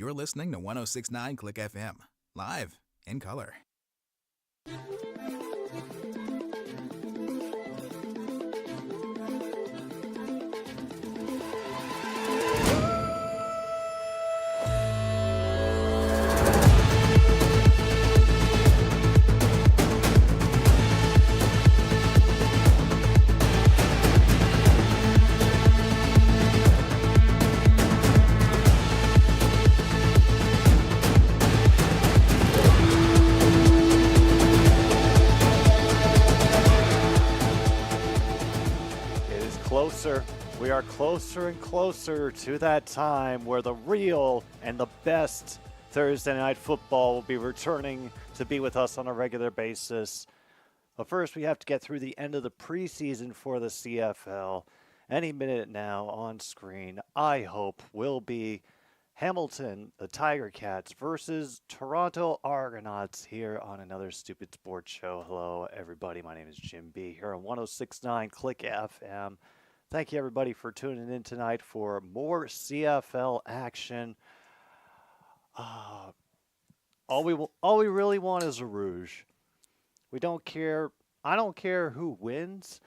You're listening to 106.9 Click FM, live in color. We are closer and closer to that time where the real and the best Thursday Night Football will be returning to be with us on a regular basis. But first, we have to get through the end of the preseason for the CFL. Any minute now on screen, I hope, will be Hamilton, the Tiger Cats, versus Toronto Argonauts here on another Stupid Sports Show. Hello, everybody. My name is Jim B. here on 106.9 Click FM. Thank you, everybody, for tuning in tonight for more CFL action. All we really want is a rouge. We don't care. I don't care who wins.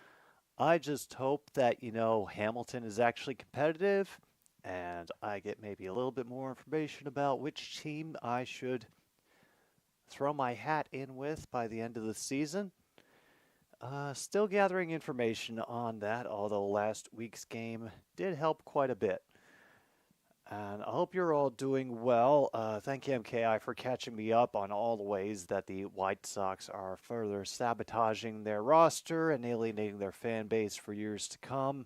I just hope that, Hamilton is actually competitive and I get maybe a little bit more information about which team I should throw my hat in with by the end of the season. Still gathering information on that, although last week's game did help quite a bit. And I hope you're all doing well. Thank you, MKI, for catching me up on all the ways that the White Sox are further sabotaging their roster and alienating their fan base for years to come.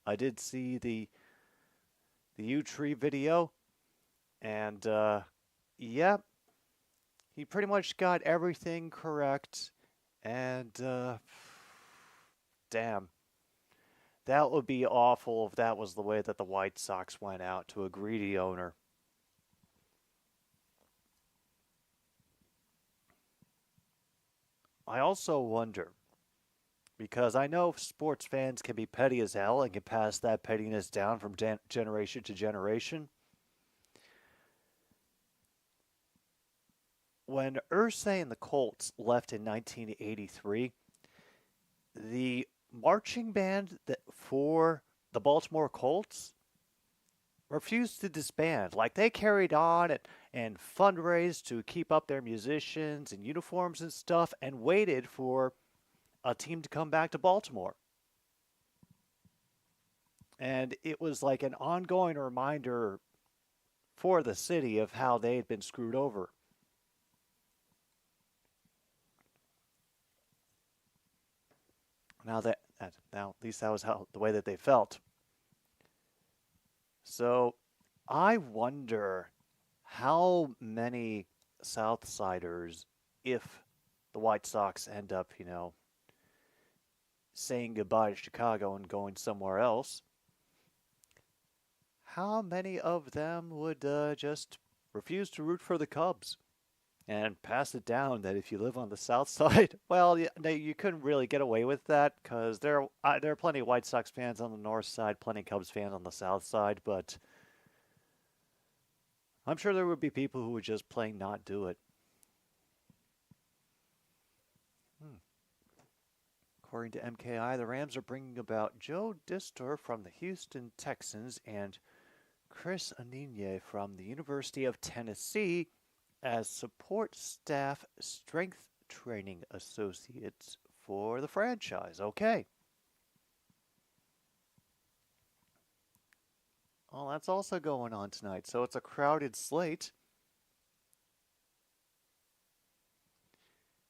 I did see the U-Tree video, and yeah, he pretty much got everything correct. And, damn, that would be awful if that was the way that the White Sox went out to a greedy owner. I also wonder, because I know sports fans can be petty as hell and can pass that pettiness down from generation to generation. When Irsay and the Colts left in 1983, the marching band for the Baltimore Colts refused to disband. Like, they carried on and fundraised to keep up their musicians and uniforms and stuff and waited for a team to come back to Baltimore. And it was like an ongoing reminder for the city of how they had been screwed over. Now at least that was the way that they felt. So I wonder how many Southsiders, if the White Sox end up, saying goodbye to Chicago and going somewhere else, how many of them would just refuse to root for the Cubs? And pass it down that if you live on the south side, well, you couldn't really get away with that because there are plenty of White Sox fans on the north side, plenty of Cubs fans on the south side, but I'm sure there would be people who would just plain not do it. According to MKI, the Rams are bringing about Joe Distor from the Houston Texans and Chris Anigne from the University of Tennessee as support staff strength training associates for the franchise. Okay. Well, that's also going on tonight, so it's a crowded slate.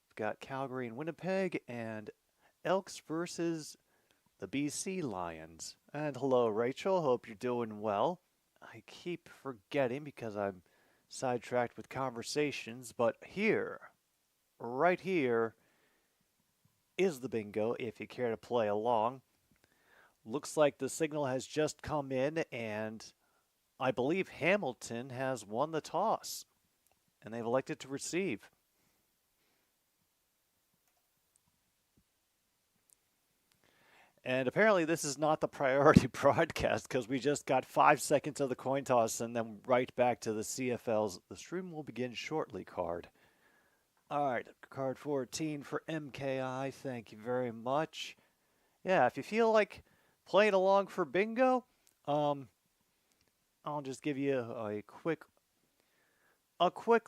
We've got Calgary and Winnipeg and Elks versus the BC Lions. And hello, Rachel. Hope you're doing well. I keep forgetting because I'm sidetracked with conversations, but right here, is the bingo if you care to play along. Looks like the signal has just come in, and I believe Hamilton has won the toss, and they've elected to receive. And apparently this is not the priority broadcast because we just got 5 seconds of the coin toss and then right back to the CFL's "The stream will begin shortly" card. All right, card 14 for MKI. Thank you very much. Yeah, if you feel like playing along for bingo, I'll just give you a quick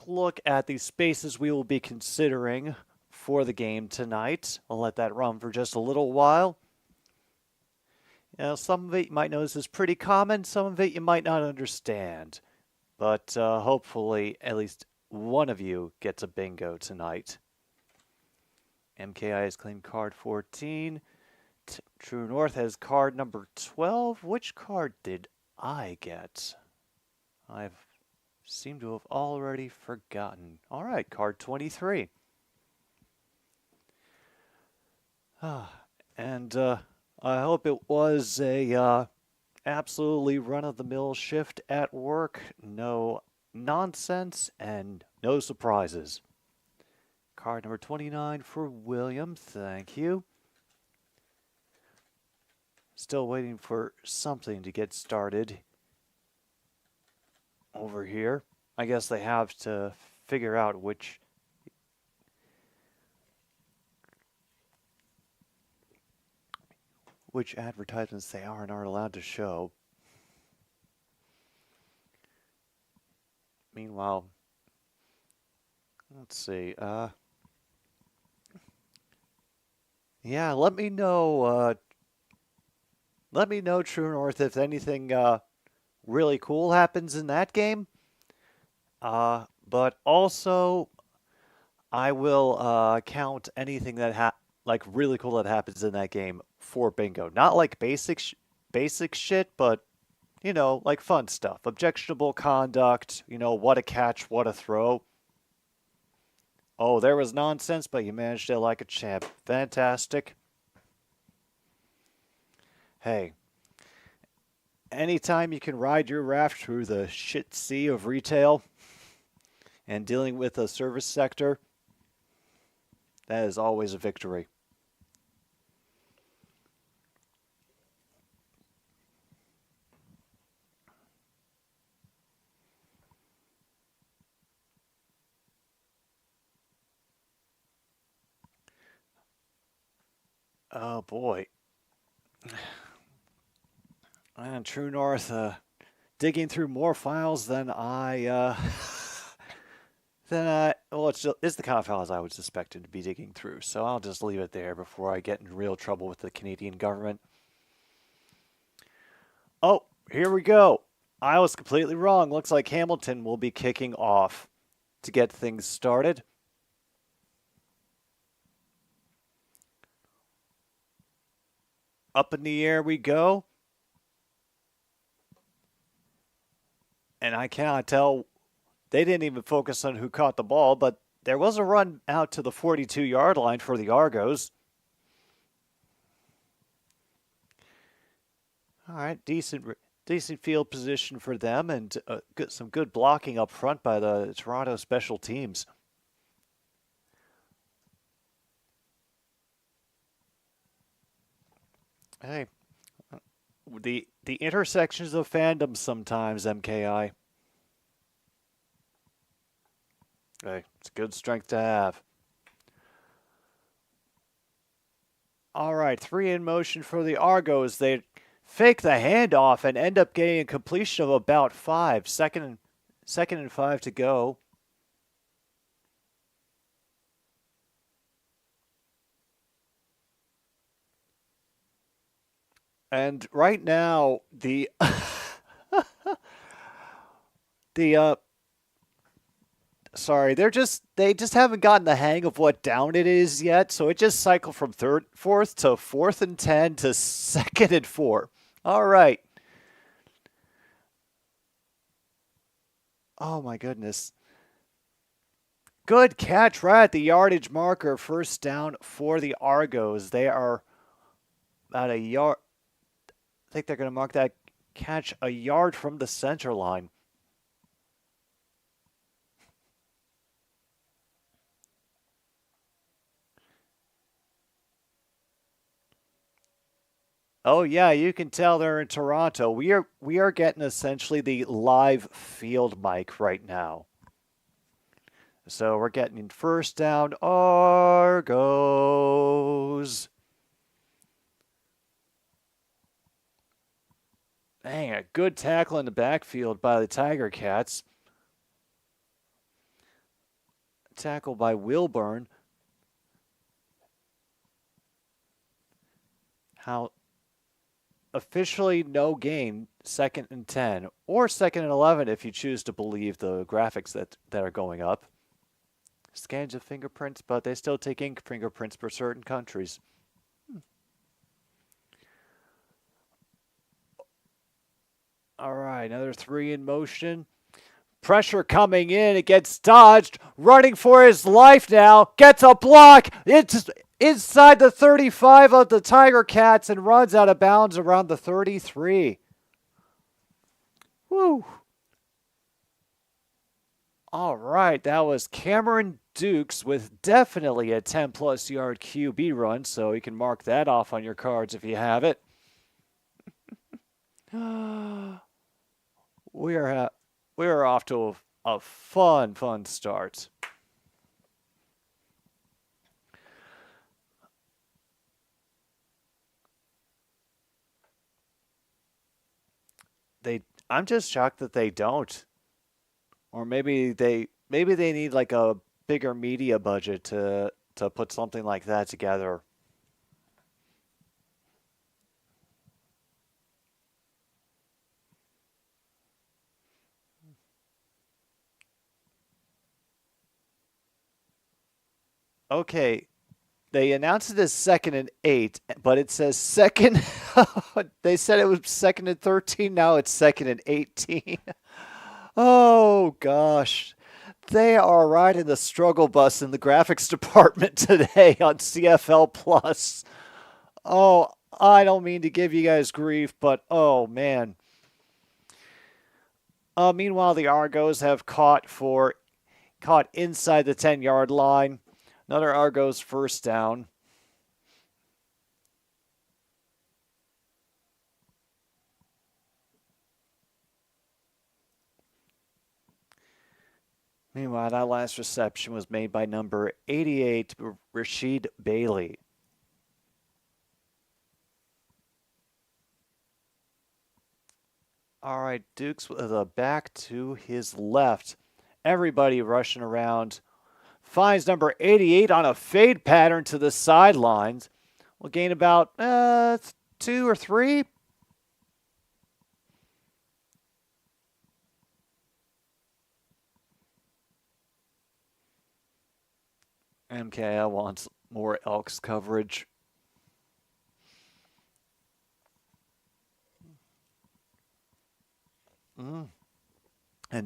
look at the spaces we will be considering for the game tonight. I'll let that run for just a little while. Some of it you might notice is pretty common, some of it you might not understand. But hopefully at least one of you gets a bingo tonight. MKI has claimed card 14. True North has card number 12. Which card did I get? I seem to have already forgotten. All right, card 23. And I hope it was a absolutely run-of-the-mill shift at work. No nonsense and no surprises. Card number 29 for William. Thank you. Still waiting for something to get started over here. I guess they have to figure out which advertisements they are and aren't allowed to show. Meanwhile, let's see. Yeah, let me know. Let me know, True North, if anything really cool happens in that game. But also, I will count anything that really cool that happens in that game for bingo. Not like basic shit, but like fun stuff. Objectionable conduct. What a catch, what a throw. Oh, there was nonsense, but you managed it like a champ. Fantastic. Hey, anytime you can ride your raft through the shit sea of retail and dealing with a service sector, that is always a victory. Oh boy. And True North digging through more files than it's the kind of files I would suspect it to be digging through. So I'll just leave it there before I get in real trouble with the Canadian government. Oh, here we go. I was completely wrong. Looks like Hamilton will be kicking off to get things started. Up in the air we go. And I cannot tell. They didn't even focus on who caught the ball, but there was a run out to the 42-yard line for the Argos. All right, decent field position for them, and some good blocking up front by the Toronto special teams. Hey, the intersections of fandom sometimes, MKI. Hey, it's a good strength to have. All right, 3 in motion for the Argos. They fake the handoff and end up getting a completion of about 5. Second and 5 to go. And right now, they just haven't gotten the hang of what down it is yet. So it just cycled from 4th to 4th and 10 to 2nd and 4. All right. Oh my goodness. Good catch right at the yardage marker. First down for the Argos. They are about a yard. I think they're going to mark that catch a yard from the center line. Oh yeah, you can tell they're in Toronto. We are getting essentially the live field mic right now. So we're getting first down Argos. Dang, a good tackle in the backfield by the Tiger Cats. Tackle by Wilburn. How officially no gain, 2nd and 10, or 2nd and 11 if you choose to believe the graphics that are going up. Scans of fingerprints, but they still take ink fingerprints for certain countries. All right, another 3 in motion. Pressure coming in. It gets dodged. Running for his life now. Gets a block. It's inside the 35 of the Tiger Cats and runs out of bounds around the 33. Woo. All right, that was Cameron Dukes with definitely a 10-plus yard QB run, so you can mark that off on your cards if you have it. We are off to a fun start. I'm just shocked that they don't. Or maybe they need like a bigger media budget to put something like that together. Okay, they announced it as 2nd and 8, but it says second. They said it was 2nd and 13. Now it's 2nd and 18. Oh gosh. They are riding the struggle bus in the graphics department today on CFL Plus. Oh, I don't mean to give you guys grief, but oh man. Meanwhile, the Argos have caught inside the 10-yard line. Another Argos first down. Meanwhile, that last reception was made by number 88, Rashid Bailey. All right, Dukes with a back to his left. Everybody rushing around. Finds number 88 on a fade pattern to the sidelines. Will gain about 2 or 3. MKL wants more Elks coverage. And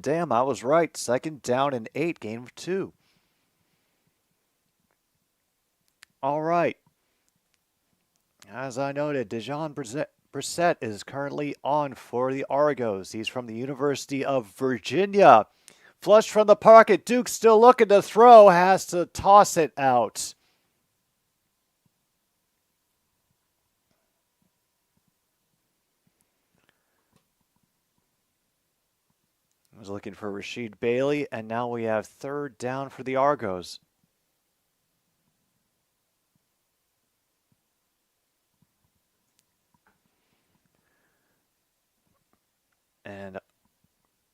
damn, I was right. 2nd down and 8, gain of 2. All right. As I noted, Dejon Brissett is currently on for the Argos. He's from the University of Virginia. Flush from the pocket. Duke still looking to throw. Has to toss it out. I was looking for Rashid Bailey, and now we have 3rd down for the Argos. And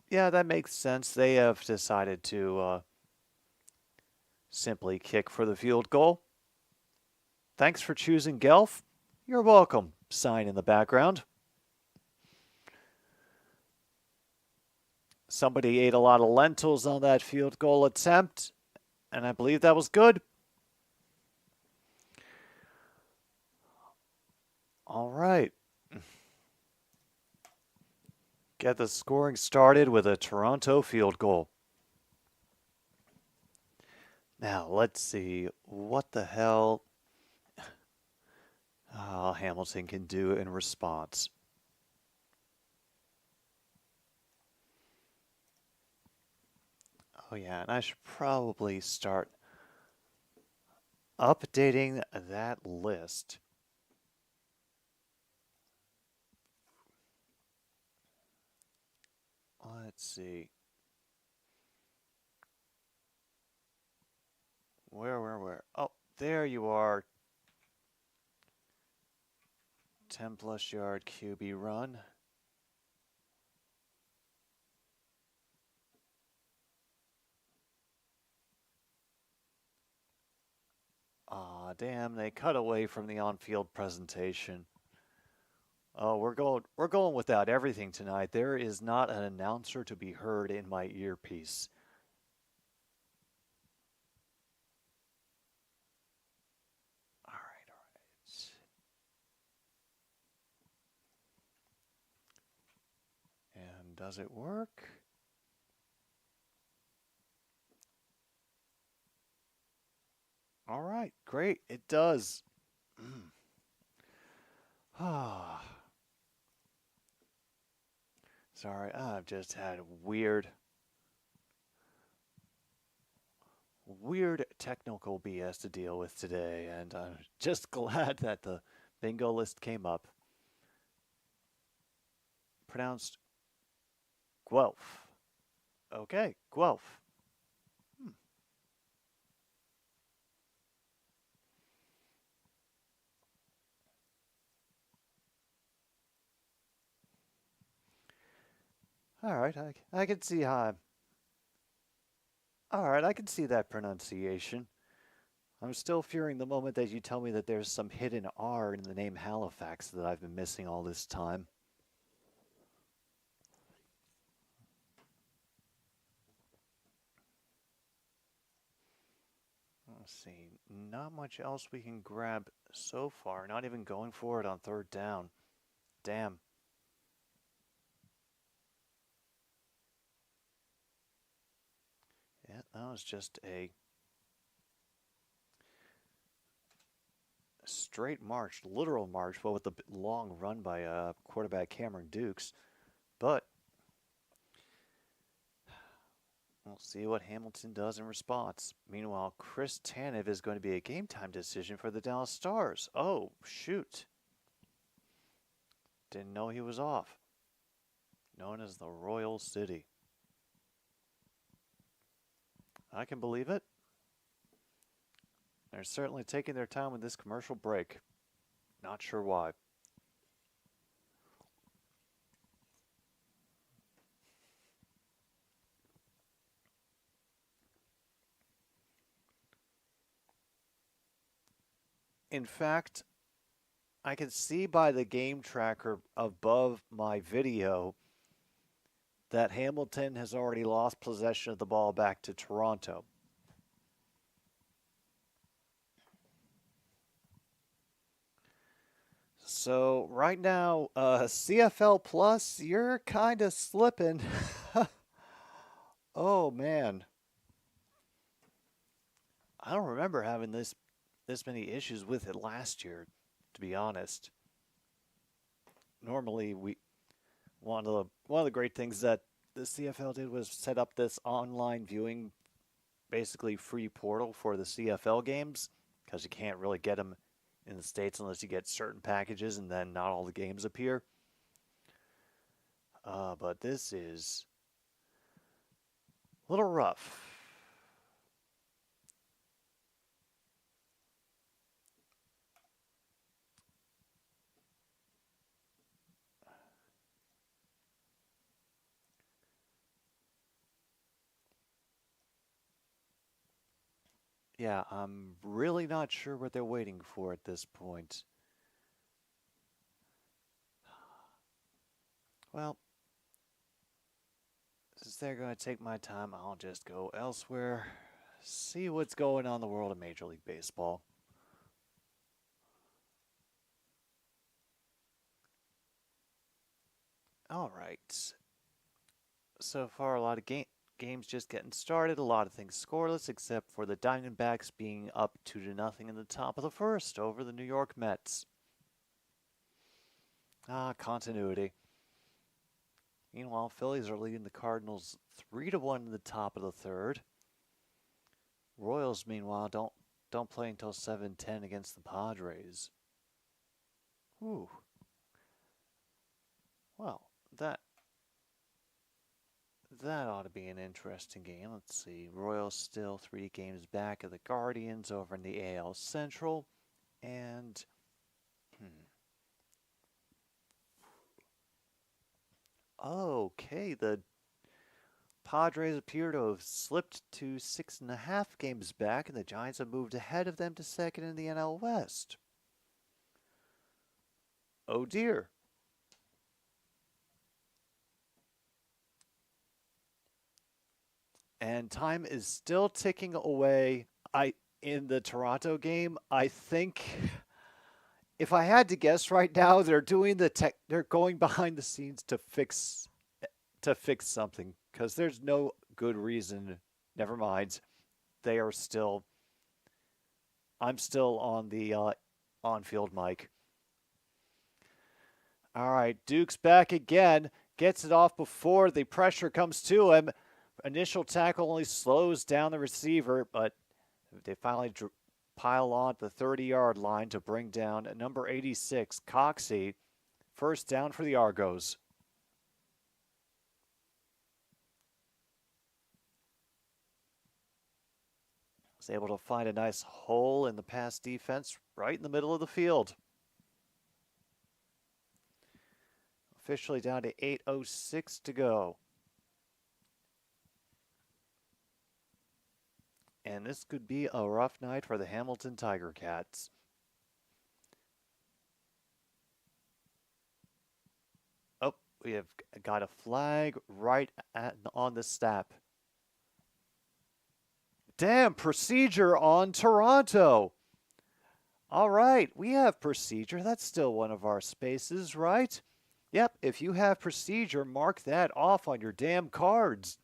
yeah, that makes sense. They have decided to simply kick for the field goal. Thanks for choosing Gelf. You're welcome. Sign in the background. Somebody ate a lot of lentils on that field goal attempt, and I believe that was good. All right. Get the scoring started with a Toronto field goal. Now, let's see what the hell Hamilton can do in response. Oh yeah, and I should probably start updating that list. Let's see. Where? Oh, there you are. 10+ yard QB run. Aw, damn, they cut away from the on-field presentation. Oh, we're going without everything tonight. There is not an announcer to be heard in my earpiece. All right. And does it work? All right, great. It does. Sorry, I've just had weird technical BS to deal with today, and I'm just glad that the bingo list came up. Pronounced Guelph. Okay, Guelph. All right, I can see how. All right, I can see that pronunciation. I'm still fearing the moment that you tell me that there's some hidden R in the name Halifax that I've been missing all this time. Let's see, not much else we can grab so far. Not even going for it on third down. Damn. Yeah, that was just a straight march, literal march, but with a long run by quarterback Cameron Dukes. But we'll see what Hamilton does in response. Meanwhile, Chris Tanev is going to be a game-time decision for the Dallas Stars. Oh, shoot. Didn't know he was off. Known as the Royal City. I can believe it. They're certainly taking their time with this commercial break. Not sure why. In fact, I can see by the game tracker above my video that Hamilton has already lost possession of the ball back to Toronto. So right now, CFL Plus, you're kind of slipping. Oh man, I don't remember having this many issues with it last year, to be honest. Normally, one of the great things that the CFL did was set up this online viewing, basically free portal for the CFL games, because you can't really get them in the States unless you get certain packages, and then not all the games appear. But this is a little rough. Yeah, I'm really not sure what they're waiting for at this point. Well, since they're going to take my time, I'll just go elsewhere, see what's going on in the world of Major League Baseball. All right. So far, a lot of games just getting started, a lot of things scoreless, except for the Diamondbacks being up 2-0 in the top of the first over the New York Mets. Continuity. Meanwhile, Phillies are leading the Cardinals 3-1 in the top of the third. Royals, meanwhile, don't play until 7:10 against the Padres. Ooh. Well, That ought to be an interesting game. Let's see. Royals still 3 games back of the Guardians over in the AL Central. And okay, the Padres appear to have slipped to 6.5 games back, and the Giants have moved ahead of them to second in the NL West. Oh dear. And time is still ticking away. In the Toronto game, I think, if I had to guess right now, they're going behind the scenes to fix something, because there's no good reason. Never mind. I'm still on the on-field mic. All right, Duke's back again. Gets it off before the pressure comes to him. Initial tackle only slows down the receiver, but they finally pile on the 30-yard line to bring down number 86, Coxey. First down for the Argos. Was able to find a nice hole in the pass defense right in the middle of the field. Officially down to 8:06 to go. And this could be a rough night for the Hamilton Tiger Cats. Oh, we have got a flag right on the snap. Damn, procedure on Toronto. All right, we have procedure. That's still one of our spaces, right? Yep, if you have procedure, mark that off on your damn cards.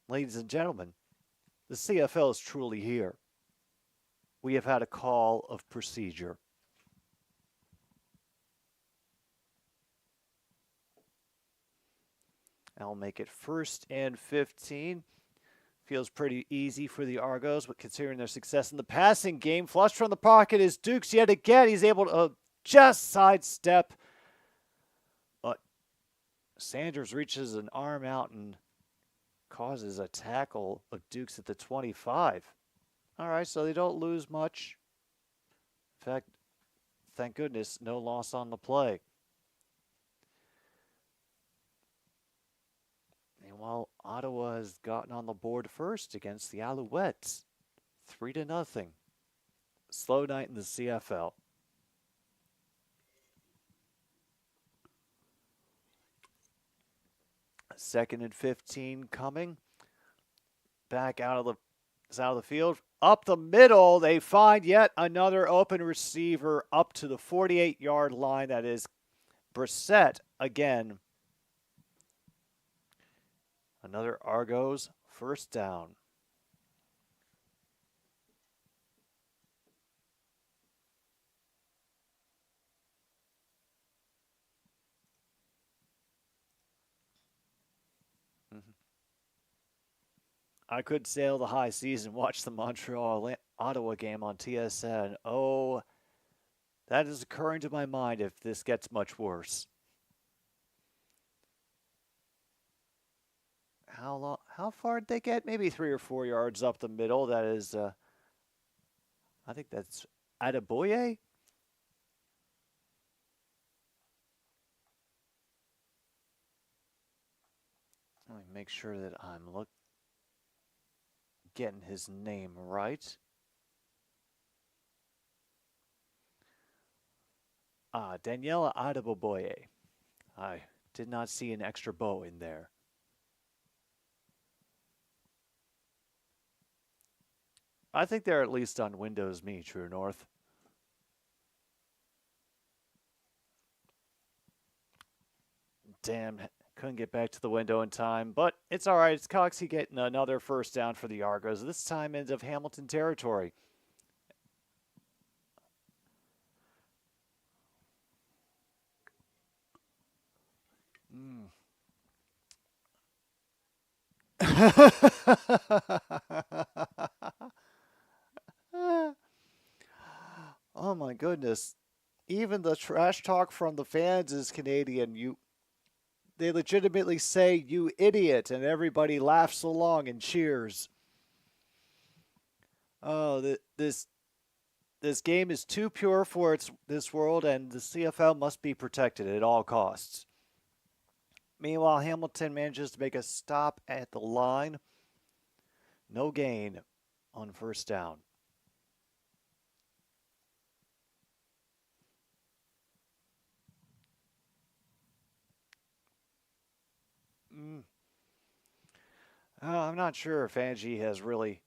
Ladies and gentlemen, the CFL is truly here. We have had a call of procedure. I'll make it 1st and 15. Feels pretty easy for the Argos, but considering their success in the passing game, flush from the pocket is Dukes yet again. He's able to just sidestep, but Sanders reaches an arm out and causes a tackle of Dukes at the 25. All right, so they don't lose much. In fact, thank goodness, no loss on the play. Meanwhile, Ottawa has gotten on the board first against the Alouettes. 3-0. Slow night in the CFL. Second and 15 coming. Back out of the field. Up the middle, they find yet another open receiver up to the 48-yard line. That is Brissett again. Another Argos first down. I could sail the high seas and watch the Montreal-Ottawa game on TSN. Oh, that is occurring to my mind if this gets much worse. How far did they get? Maybe 3 or 4 yards up the middle. That is, I think that's Adeboye. Let me make sure that I'm getting his name right. Daniela Adeboye. I did not see an extra bow in there. I think they're at least on Windows Me, True North. Damn, couldn't get back to the window in time, but it's all right. It's Coxey getting another first down for the Argos, this time into Hamilton territory. Oh my goodness. Even the trash talk from the fans is Canadian. they legitimately say, "You idiot," and everybody laughs along and cheers. Oh, this game is too pure for this world, and the CFL must be protected at all costs. Meanwhile, Hamilton manages to make a stop at the line. No gain on first down. I'm not sure if Angie has really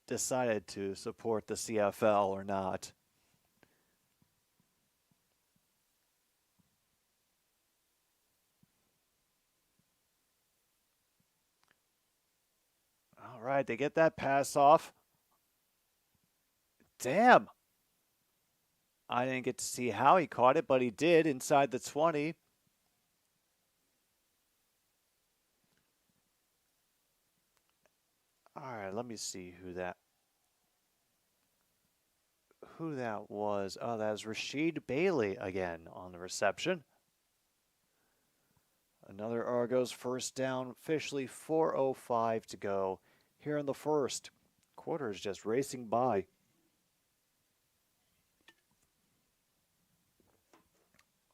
decided to support the CFL or not. All right, they get that pass off. Damn. I didn't get to see how he caught it, but he did inside the 20. All right, let me see who that was. Oh, that was Rashid Bailey again on the reception. Another Argos first down, officially 4:05 to go here in the first. Quarter is just racing by.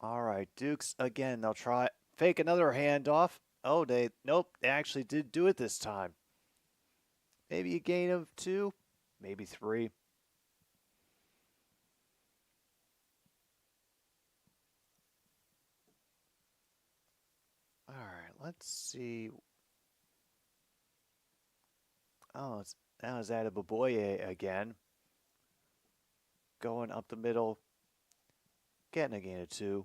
All right, Dukes again. They'll try fake another handoff. Oh, nope, they actually did do it this time. Maybe a gain of 2, maybe 3. All right, let's see. Oh, that was Adeboboye again. Going up the middle, getting a gain of 2.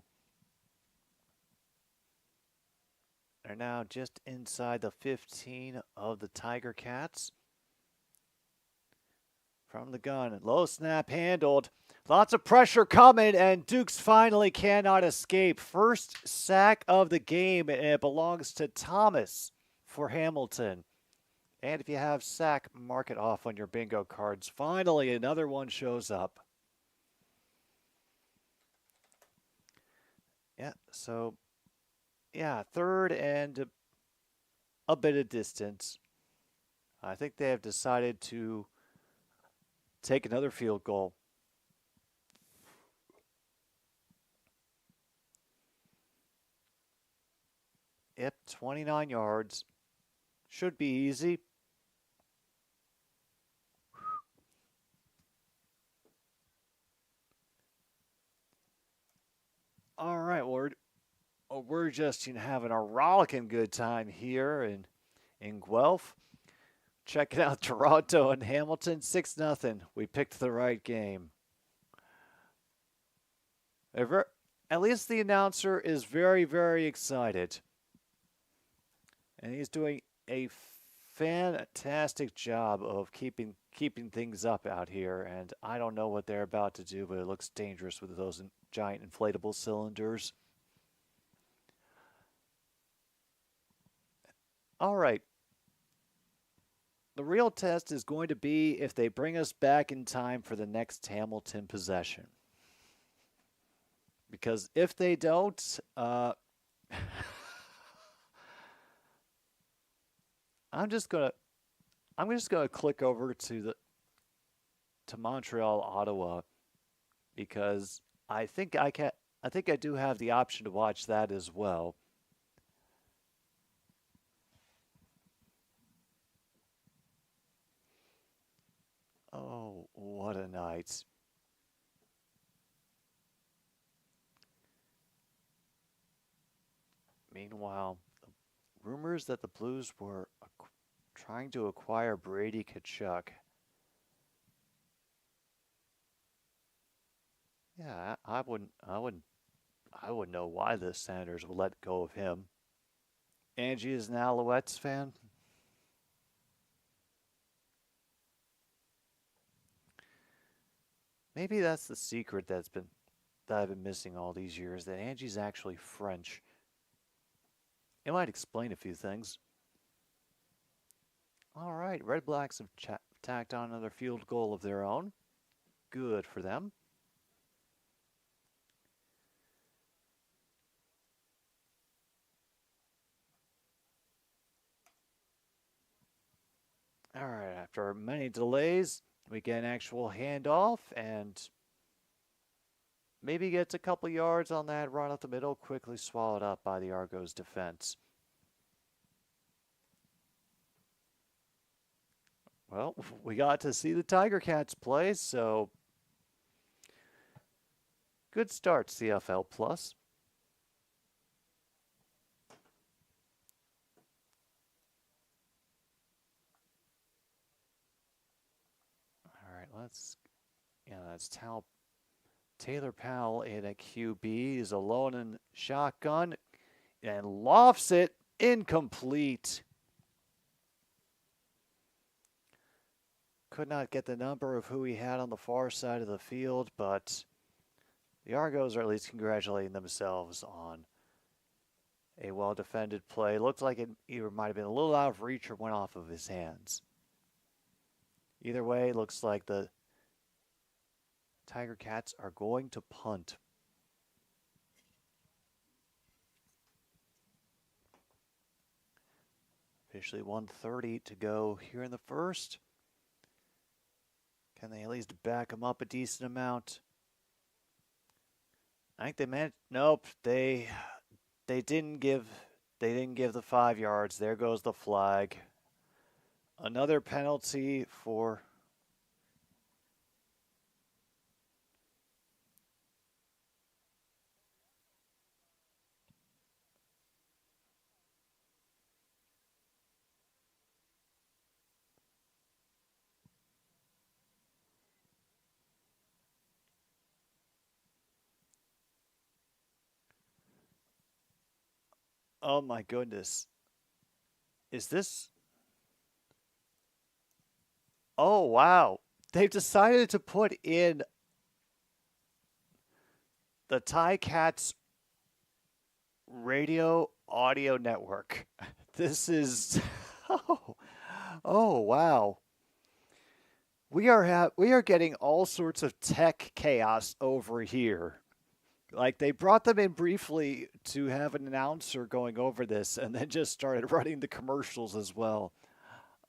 They're now just inside the 15 of the Tiger Cats. From the gun, low snap handled. Lots of pressure coming, and Dukes finally cannot escape. First sack of the game, and it belongs to Thomas for Hamilton. And if you have sack, mark it off on your bingo cards. Finally, another one shows up. Yeah, so, yeah, third and a bit of distance. I think they have decided to take another field goal. Yep, 29 yards. Should be easy. All right, we're just having a rollicking good time here in Guelph. Checking out Toronto and Hamilton, 6-0. We picked the right game. At least the announcer is very, very excited. And he's doing a fantastic job of keeping things up out here. And I don't know what they're about to do, but it looks dangerous with those giant inflatable cylinders. All right. The real test is going to be if they bring us back in time for the next Hamilton possession. Because if they don't, I'm just gonna click over to Montreal, Ottawa, because I think I do have the option to watch that as well. Oh, what a night. Meanwhile, rumors that the Blues were trying to acquire Brady Tkachuk. Yeah, I wouldn't know why the Senators would let go of him. Angie is an Alouettes fan. Maybe that's the secret that I've been missing all these years, that Angie's actually French. It might explain a few things. All right, Red Blacks have tacked on another field goal of their own. Good for them. All right, after many delays, we get an actual handoff and maybe gets a couple yards on that run up the middle, quickly swallowed up by the Argos defense. Well, we got to see the Tiger Cats play, so good start, CFL Plus. All right, that's Taylor Powell in a QB. He's alone in shotgun and lofts it incomplete. Could not get the number of who he had on the far side of the field, but the Argos are at least congratulating themselves on a well-defended play. Looked like it either might have been a little out of reach or went off of his hands. Either way, it looks like the Tiger Cats are going to punt. Officially 1:30 to go here in the first. Can they at least back them up a decent amount? I think they meant nope. They didn't give the 5 yards. There goes the flag. Another penalty for oh my goodness. Is this? Oh, wow. They've decided to put in the Ticats radio audio network. This is oh wow. We are getting all sorts of tech chaos over here. Like they brought them in briefly to have an announcer going over this and then just started running the commercials as well.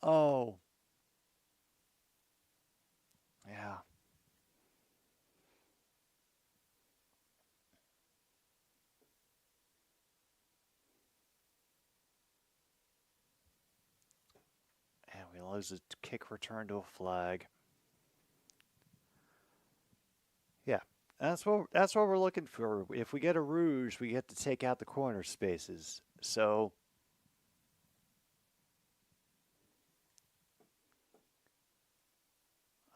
Oh. Yeah. And we lose a kick return to a flag. Yeah. That's what we're looking for. If we get a rouge, we get to take out the corner spaces. So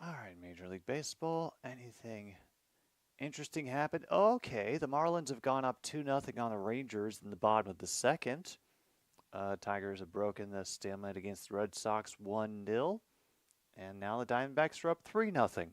all right, Major League Baseball. Anything interesting happened? Okay, the Marlins have gone up 2-0 on the Rangers in the bottom of the second. Tigers have broken the stalemate against the Red Sox 1-0. And now the Diamondbacks are up 3-0.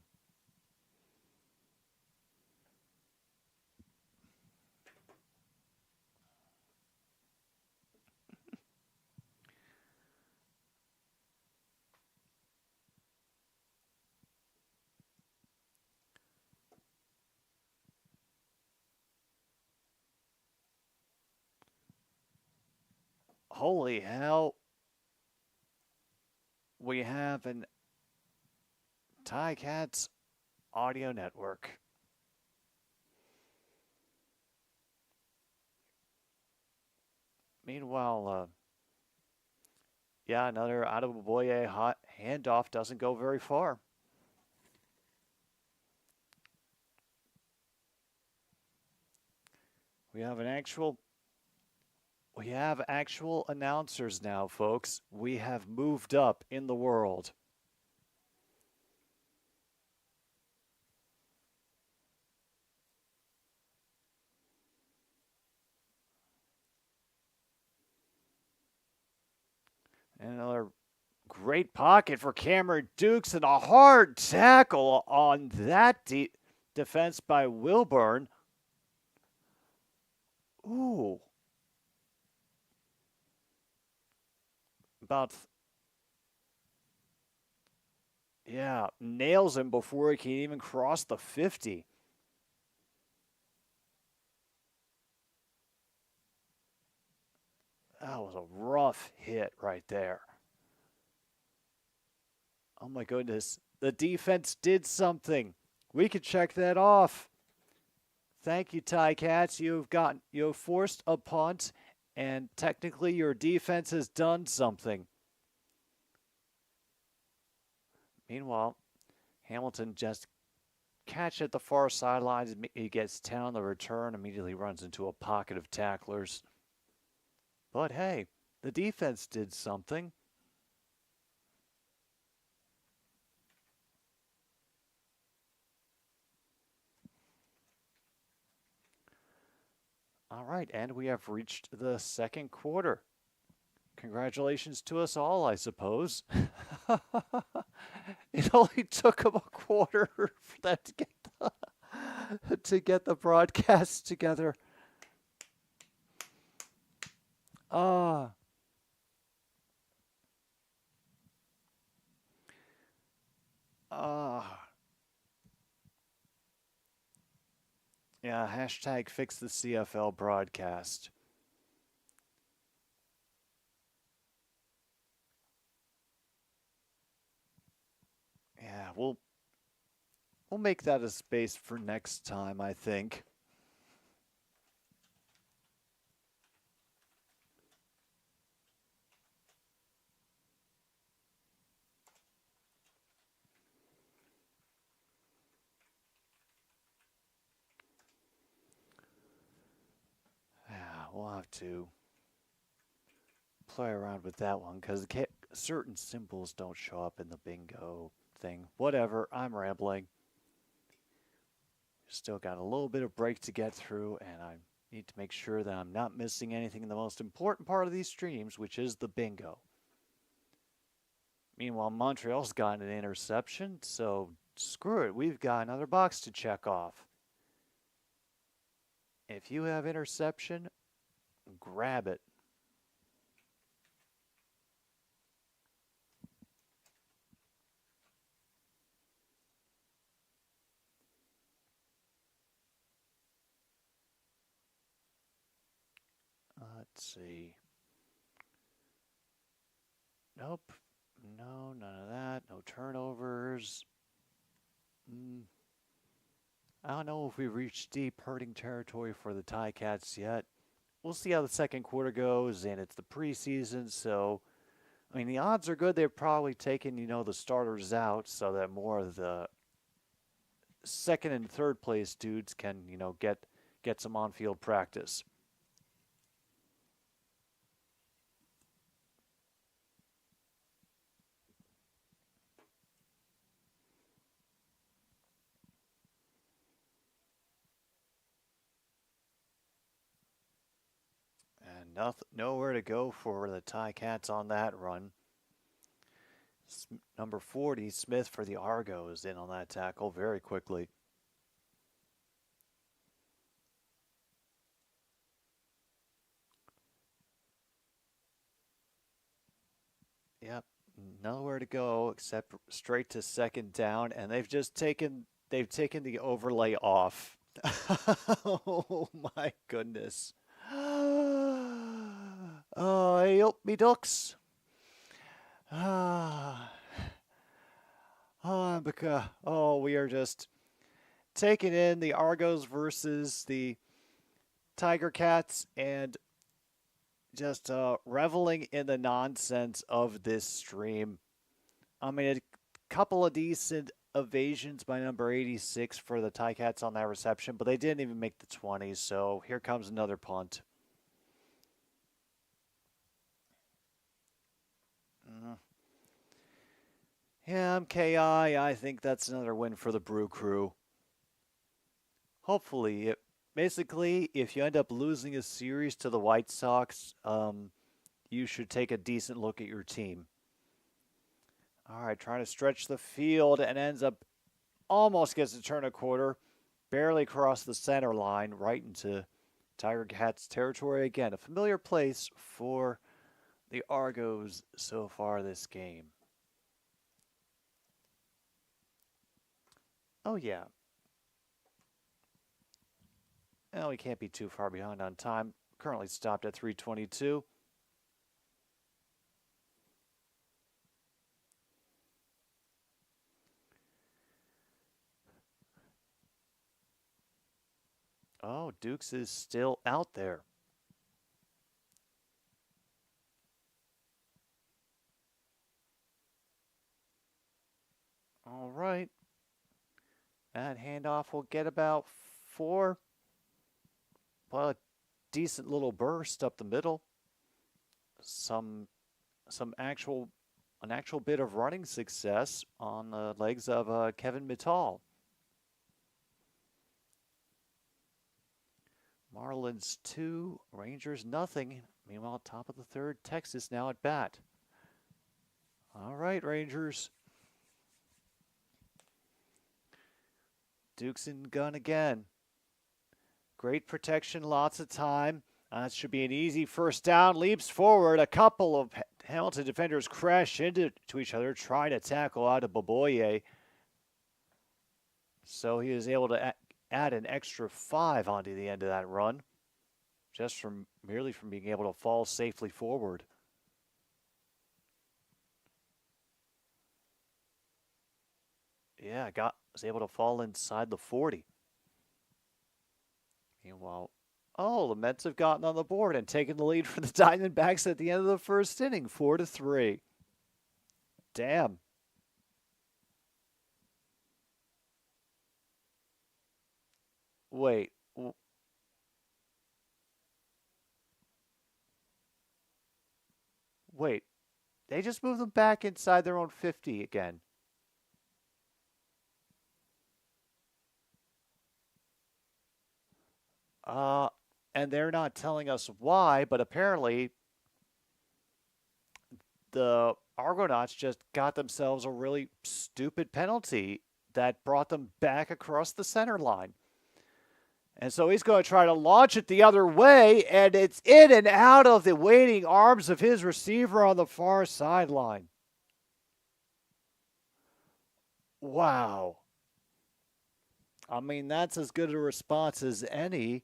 Holy hell. We have an Ticats audio network. Meanwhile, yeah, another Adebayoye hot handoff doesn't go very far. We have actual announcers now, folks. We have moved up in the world. And another great pocket for Cameron Dukes and a hard tackle on that defense by Wilburn. Ooh. Yeah, nails him before he can even cross the 50. That was a rough hit right there. Oh my goodness. The defense did something. We could check that off. Thank you, Ticats. You've forced a punt, and technically your defense has done something. Meanwhile, Hamilton just catch at the far sidelines. He gets 10 on the return, immediately runs into a pocket of tacklers. But hey, the defense did something. All right, and we have reached the second quarter. Congratulations to us all, I suppose. It only took them a quarter for that to get the broadcast together. Yeah, hashtag fix the CFL broadcast. Yeah, we'll make that a space for next time, I think. Yeah, we'll have to play around with that one because certain symbols don't show up in the bingo thing. Whatever, I'm rambling. Still got a little bit of break to get through, and I need to make sure that I'm not missing anything in the most important part of these streams, which is the bingo. Meanwhile, Montreal's got an interception, so screw it. We've got another box to check off. If you have interception, grab it. Let's see. Nope. No, none of that. No turnovers. I don't know if we've reached deep hurting territory for the Ticats yet. We'll see how the second quarter goes, and it's the preseason, so I mean the odds are good. They've probably taken, the starters out so that more of the second and third place dudes can, get some on-field practice. And nowhere to go for the Ticats on that run. Number 40, Smith for the Argos, in on that tackle very quickly. Yep, nowhere to go except straight to second down, and they've taken the overlay off. Oh my goodness. Oh, hey up, me ducks. We are just taking in the Argos versus the Tiger Cats and just reveling in the nonsense of this stream. I mean, a couple of decent evasions by number 86 for the Ticats on that reception, but they didn't even make the 20s, so here comes another punt. Yeah, MKI, I think that's another win for the Brew Crew. Hopefully, basically, if you end up losing a series to the White Sox, you should take a decent look at your team. All right, trying to stretch the field and ends up almost gets to turn a quarter, barely cross the center line right into Tiger Cats territory. Again, a familiar place for the Argos so far this game. Oh, yeah. Well, we can't be too far behind on time. Currently stopped at 3:22. No, Dukes is still out there. All right. That handoff will get about 4. Well, a decent little burst up the middle. An actual bit of running success on the legs of Kevin Mittal. Marlins 2, Rangers nothing. Meanwhile, top of the third, Texas now at bat. All right, Rangers. Dukes in gun again. Great protection, lots of time. That should be an easy first down. Leaps forward. A couple of Hamilton defenders crash into each other, trying to tackle out of Boboye. So he was able to add an extra 5 onto the end of that run, just merely from being able to fall safely forward. Yeah, was able to fall inside the 40. Meanwhile, the Mets have gotten on the board and taken the lead for the Diamondbacks at the end of the first inning, 4-3. Damn. Wait. Wait. They just moved them back inside their own 50 again. And they're not telling us why, but apparently the Argonauts just got themselves a really stupid penalty that brought them back across the center line. And so he's going to try to launch it the other way, and it's in and out of the waiting arms of his receiver on the far sideline. Wow. I mean, that's as good a response as any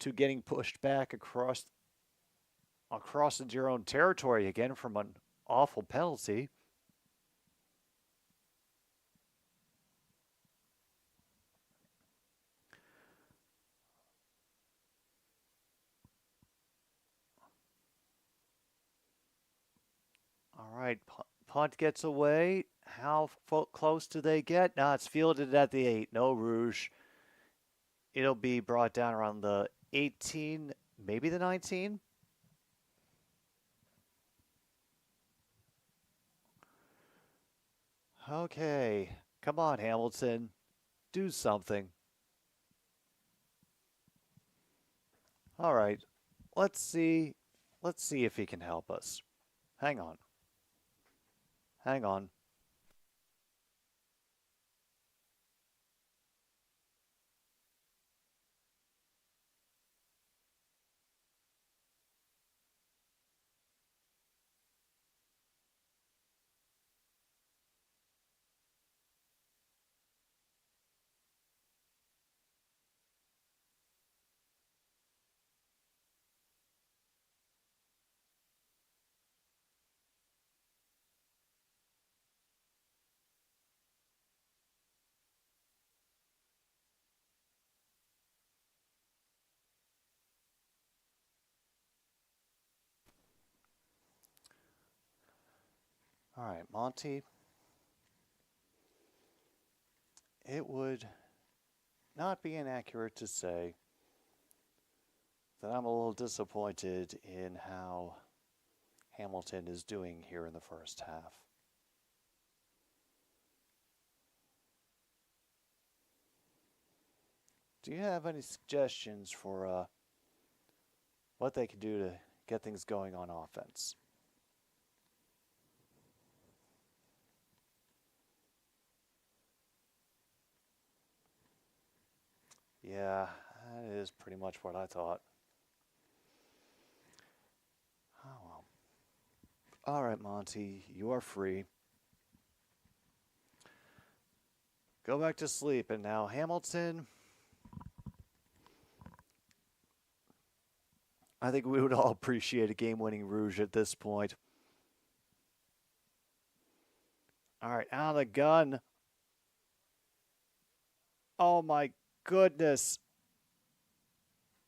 to getting pushed back across into your own territory again from an awful penalty. All right, punt gets away. How close do they get? No, it's fielded at the 8. No Rouge. It'll be brought down around the 18, maybe the 19. Okay, come on, Hamilton. Do something. All right, let's see if he can help us. Hang on. All right, Monty. It would not be inaccurate to say that I'm a little disappointed in how Hamilton is doing here in the first half. Do you have any suggestions for what they could do to get things going on offense? Yeah, that is pretty much what I thought. Oh, well. All right, Monty, you are free. Go back to sleep. And now Hamilton, I think we would all appreciate a game-winning Rouge at this point. All right, out of the gun. Oh, my goodness.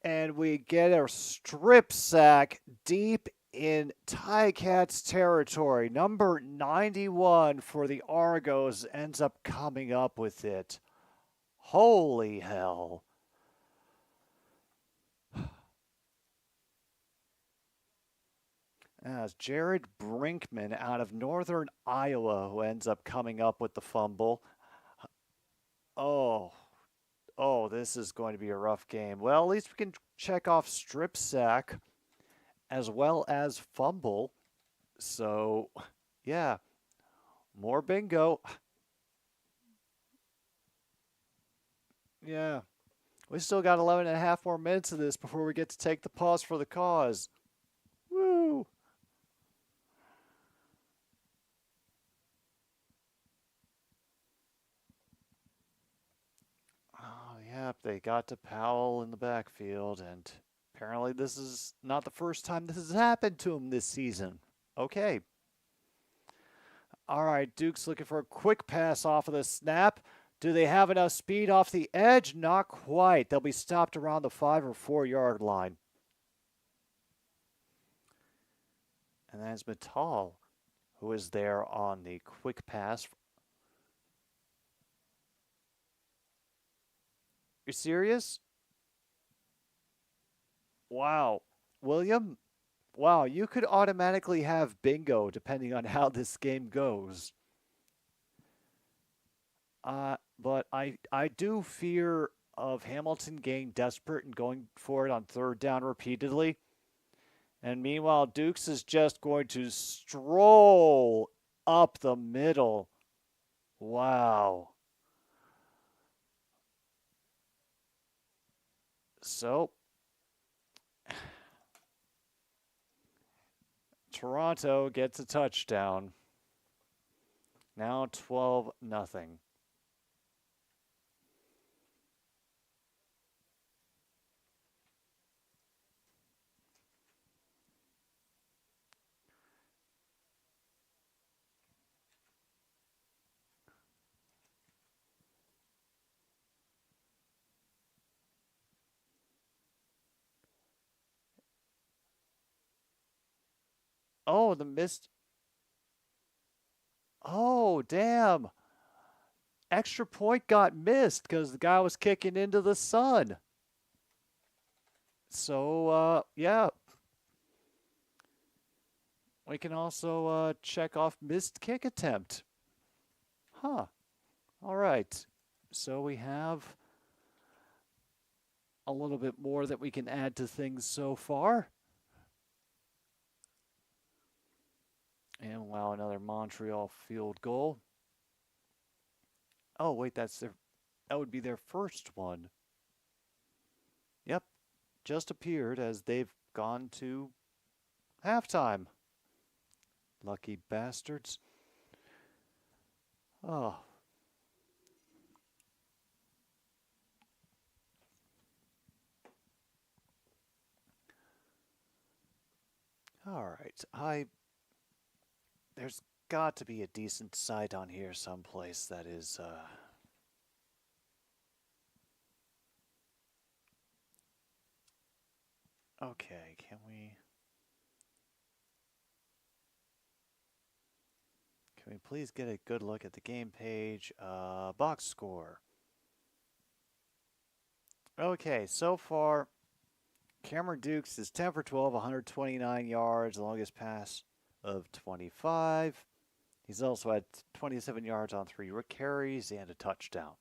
And we get a strip sack deep in Ticats territory. Number 91 for the Argos ends up coming up with it. Holy hell. As Jared Brinkman out of Northern Iowa who ends up coming up with the fumble. Oh, this is going to be a rough game. Well, at least we can check off strip sack as well as fumble. So, yeah, more bingo. Yeah, we still got 11 and a half more minutes of this before we get to take the pause for the cause. Woo! Oh, yeah, they got to Powell in the backfield, and apparently this is not the first time this has happened to him this season. Okay. All right, Duke's looking for a quick pass off of the snap. Do they have enough speed off the edge? Not quite. They'll be stopped around the 5 or 4 yard line. And that's Mittal, who is there on the quick pass. You serious? Wow. William? Wow, you could automatically have bingo depending on how this game goes. But I do fear of Hamilton getting desperate and going for it on third down repeatedly. And meanwhile, Dukes is just going to stroll up the middle. Wow. So, Toronto gets a touchdown. Now 12-0. Oh, the missed. Oh, damn. Extra point got missed because the guy was kicking into the sun. So, yeah. We can also check off missed kick attempt. Huh. All right. So we have a little bit more that we can add to things so far. And wow, another Montreal field goal. Oh, wait, that would be their first one. Yep, just appeared as they've gone to halftime. Lucky bastards. Oh. All right, there's got to be a decent site on here someplace that is, okay, can we please get a good look at the game page? Box score. Okay, so far, Cameron Dukes is 10 for 12, 129 yards, the longest pass of 25. He's also had 27 yards on 3 carries and a touchdown.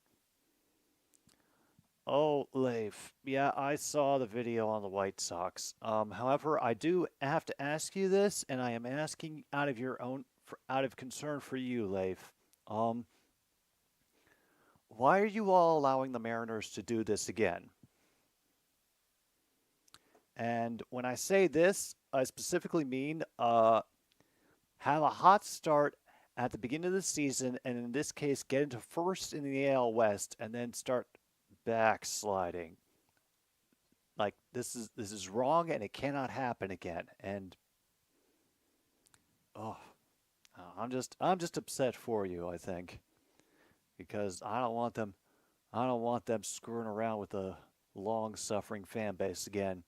Oh, Leif. Yeah, I saw the video on the White Sox. However, I do have to ask you this, and I am asking out of concern for you, Leif. Why are you all allowing the Mariners to do this again? And when I say this, I specifically mean have a hot start at the beginning of the season, and in this case, get into first in the AL West, and then start backsliding. Like this is wrong, and it cannot happen again. And I'm just upset for you, I think, because I don't want them I don't want them screwing around with a long-suffering fan base again.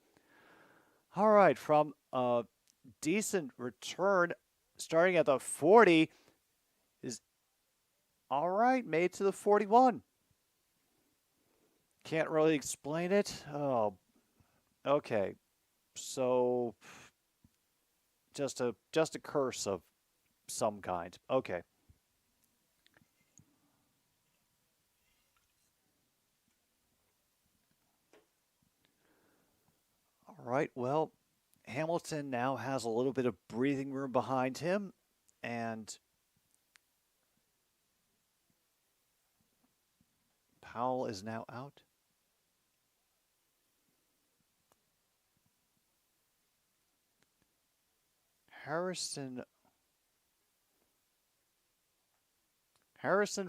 All right, from a decent return, starting at the 40, is all right, made to the 41. Can't really explain it. Oh, okay. So just a curse of some kind. Okay. All right. Well, Hamilton now has a little bit of breathing room behind him, and Powell is now out. Harrison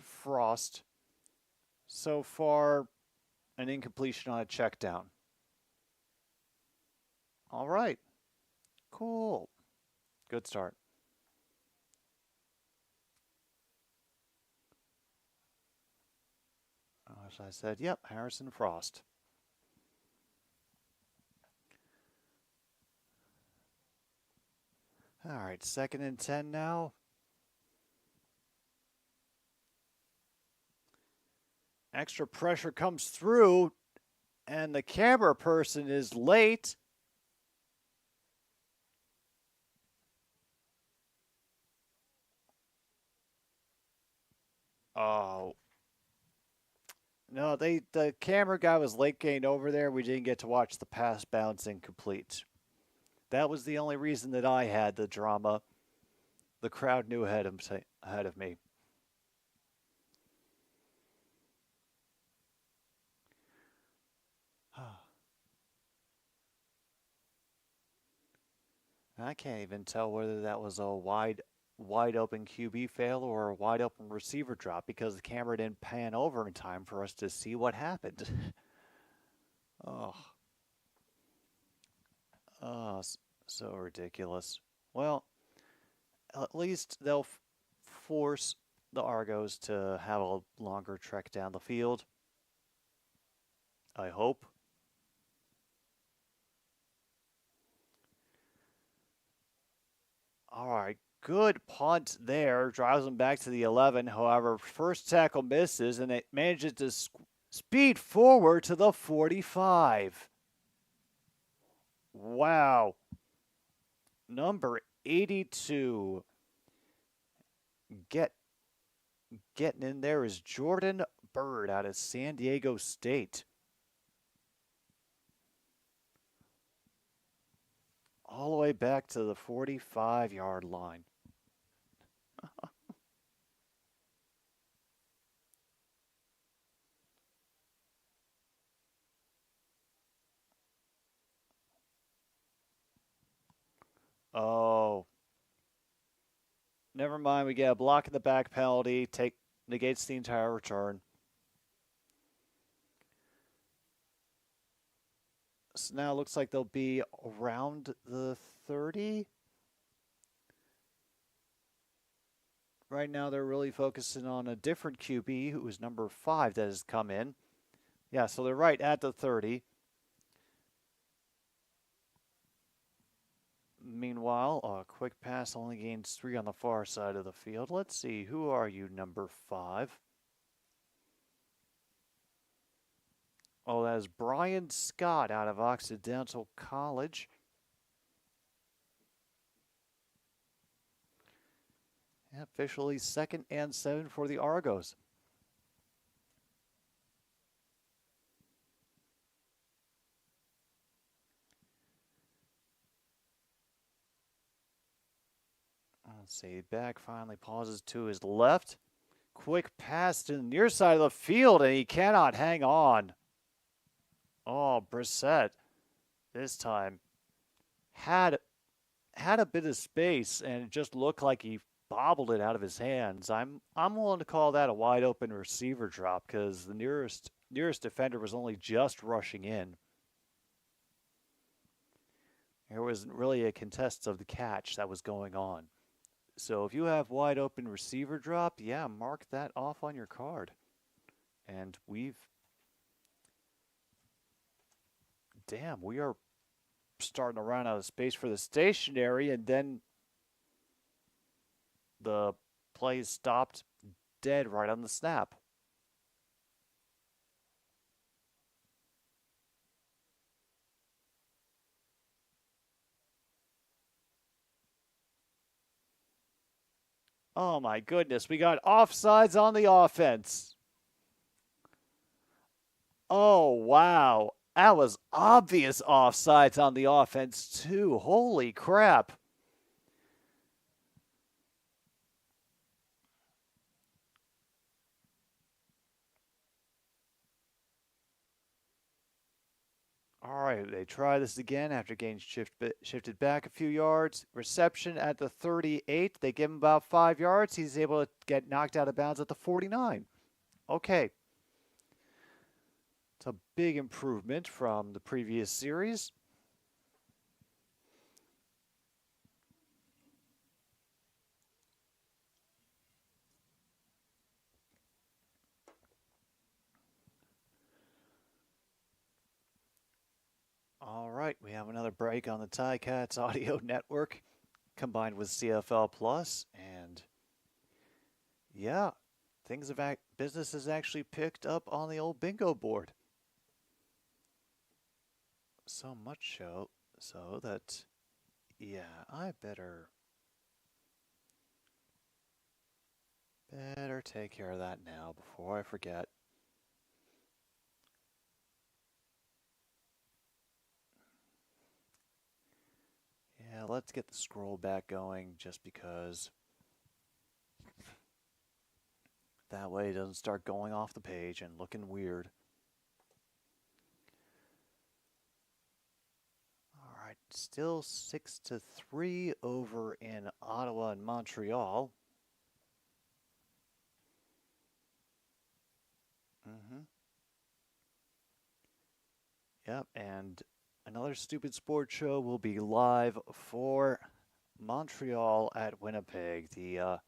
Frost, so far an incompletion on a check down. All right. Cool. Good start. As I said, yep, Harrison Frost. All right, 2nd and 10 now. Extra pressure comes through, and the camera person is late. Oh. No, the camera guy was late getting over there. We didn't get to watch the pass bounce incomplete. That was the only reason that I had the drama. The crowd knew ahead of me. I can't even tell whether that was a wide open QB fail or a wide open receiver drop because the camera didn't pan over in time for us to see what happened. Oh, so ridiculous. Well, at least they'll force the Argos to have a longer trek down the field. I hope. All right, good punt there. Drives them back to the 11. However, first tackle misses, and it manages to speed forward to the 45. Wow. Number 82. Getting in there is Jordan Bird out of San Diego State. All the way back to the 45-yard line. Oh. Never mind, we get a block in the back penalty, negates the entire return. So now it looks like they'll be around the 30. Right now they're really focusing on a different QB who is number 5 that has come in. Yeah, so they're right at the 30. Meanwhile, a quick pass only gains 3 on the far side of the field. Let's see, who are you, number 5? Oh, that is Brian Scott out of Occidental College. Officially 2nd and 7 for the Argos. Let's see, back finally pauses to his left. Quick pass to the near side of the field, and he cannot hang on. Oh, Brissett this time had a bit of space, and it just looked like he bobbled it out of his hands. I'm willing to call that a wide open receiver drop because the nearest defender was only just rushing in. There wasn't really a contest of the catch that was going on. So if you have wide open receiver drop, yeah, mark that off on your card. And damn, we are starting to run out of space for the stationary, and then the play stopped dead right on the snap. Oh my goodness, we got offsides on the offense. Oh, wow. That was obvious offsides on the offense, too. Holy crap. All right, they try this again after getting shifted back a few yards. Reception at the 38. They give him about 5 yards. He's able to get knocked out of bounds at the 49. Okay. It's a big improvement from the previous series. All right, we have another break on the Ticats audio network combined with CFL Plus, and yeah, business has actually picked up on the old bingo board. So much so that, yeah, I better take care of that now before I forget. Yeah, let's get the scroll back going just because that way it doesn't start going off the page and looking weird. All right, still 6-3 over in Ottawa and Montreal. Yep, and another Stupid Sports Show will be live for Montreal at Winnipeg. The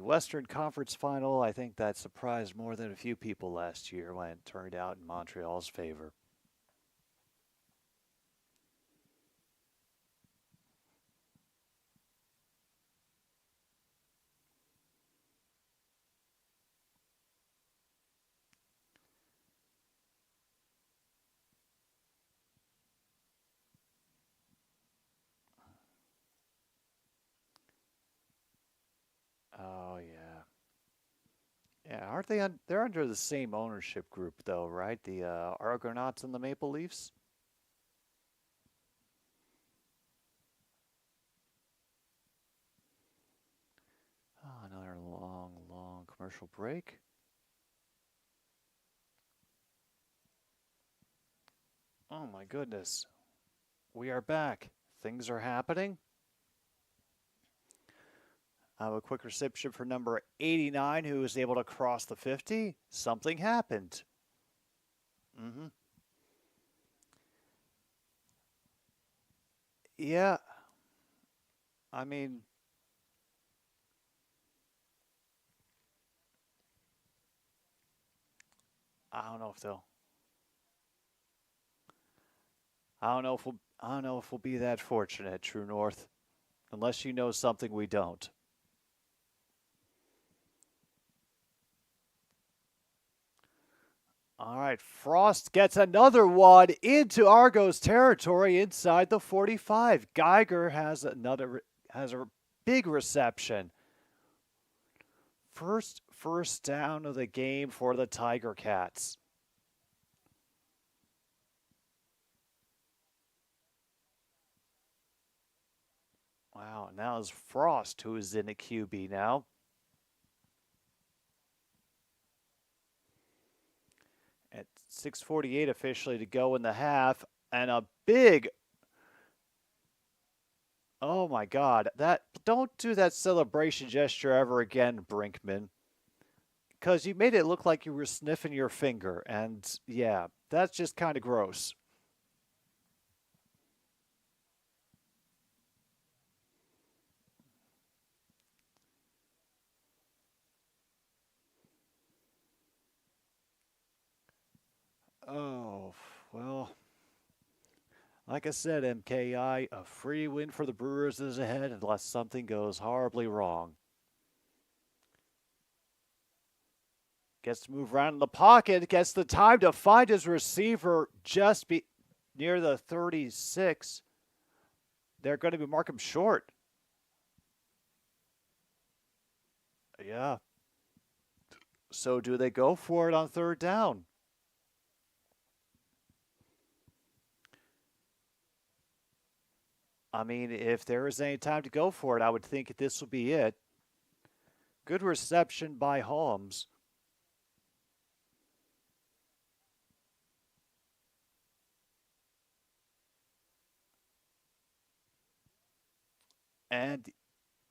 Western Conference Final, I think that surprised more than a few people last year when it turned out in Montreal's favor. Oh, yeah. Yeah, aren't they they're under the same ownership group, though, right? The Argonauts and the Maple Leafs? Oh, another long commercial break. Oh, my goodness. We are back. Things are happening. I have a quick reception for number 89, who was able to cross the 50. Something happened. Yeah. I mean, I don't know if they'll. I don't know if we'll be that fortunate, True North, unless you know something we don't. All right, Frost gets another wad into Argos territory inside the 45. Geiger has a big reception. First down of the game for the Tiger Cats. Wow, now it's Frost who is in the QB now. At 6:48 officially to go in the half, and a big, oh my God, don't do that celebration gesture ever again, Brinkman, because you made it look like you were sniffing your finger, and yeah, that's just kind of gross. Like I said, MKI, a free win for the Brewers is ahead unless something goes horribly wrong. Gets to move around in the pocket, gets the time to find his receiver just near the 36. They're going to be mark him short. Yeah. So do they go for it on third down? I mean, if there is any time to go for it, I would think this will be it. Good reception by Holmes. And